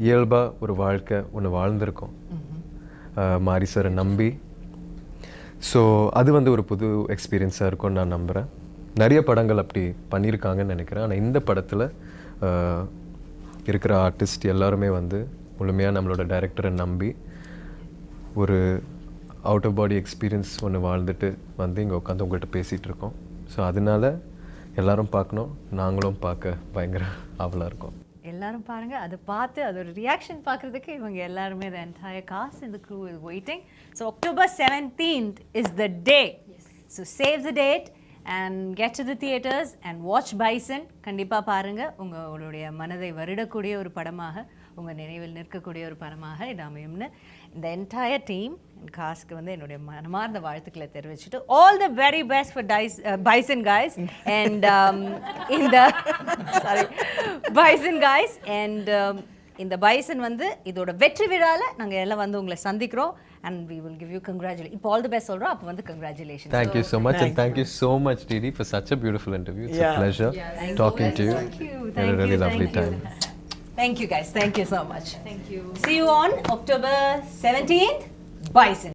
இயல்பாக ஒரு வாழ்க்கை ஒன்று வாழ்ந்திருக்கோம் மாரி சாரை நம்பி. ஸோ அது வந்து ஒரு புது எக்ஸ்பீரியன்ஸாக இருக்கும்னு நான் நம்புகிறேன். நிறைய படங்கள் அப்படி பண்ணியிருக்காங்கன்னு நினைக்கிறேன். ஆனால் இந்த படத்தில் இருக்கிற ஆர்டிஸ்ட் எல்லாருமே வந்து முழுமையாக நம்மளோட டைரக்டரை நம்பி ஒரு அவுட் ஆஃப் பாடி எக்ஸ்பீரியன்ஸ் ஒன்று வாழ்ந்துட்டு வந்து இங்கே உட்காந்து உங்கள்கிட்ட பேசிகிட்டு இருக்கோம். ஸோ அதனால எல்லாரும் பார்க்கணும், நாங்களும் பார்க்க பயங்கர ஆவலாக இருக்கோம்.
எல்லாரும் பாருங்க, அதை பார்த்து அதோட ரியாக்ஷன் பார்க்குறதுக்கு இவங்க எல்லாருமே the entire cast and the crew is waiting. So October 17th is the day. So save the date and get to the theatres and watch Bison. கண்டிப்பாக பாருங்க, உங்களுடைய மனதை வருடக்கூடிய ஒரு படமாக, உங்கள் நினைவில் நிற்கக்கூடிய ஒரு படமாக இது அமையும்னு இந்த entire team and காஸ்க்கு வந்து என்னுடைய மனமார்ந்த வாழ்த்துக்களை தெரிவிச்சுட்டு all the very best for Bison guys and இந்த சாரி பைசன் கைஸ் அண்ட் இந்த பைசன் வந்து இதோட வெற்றி விழால நாங்க எல்லாம் வந்து உங்களை சந்திக்கிறோம் and we will give you congratulations. இப்போ all the best சொல்றோம் அப்ப வந்து congratulations.
Thank you so much and thank you so much Didi for such a beautiful interview. It's a pleasure talking to you.
Thank you.
Had a really lovely time.
Thank you guys. Thank you so much. Thank you. See you on October 17th. Bison.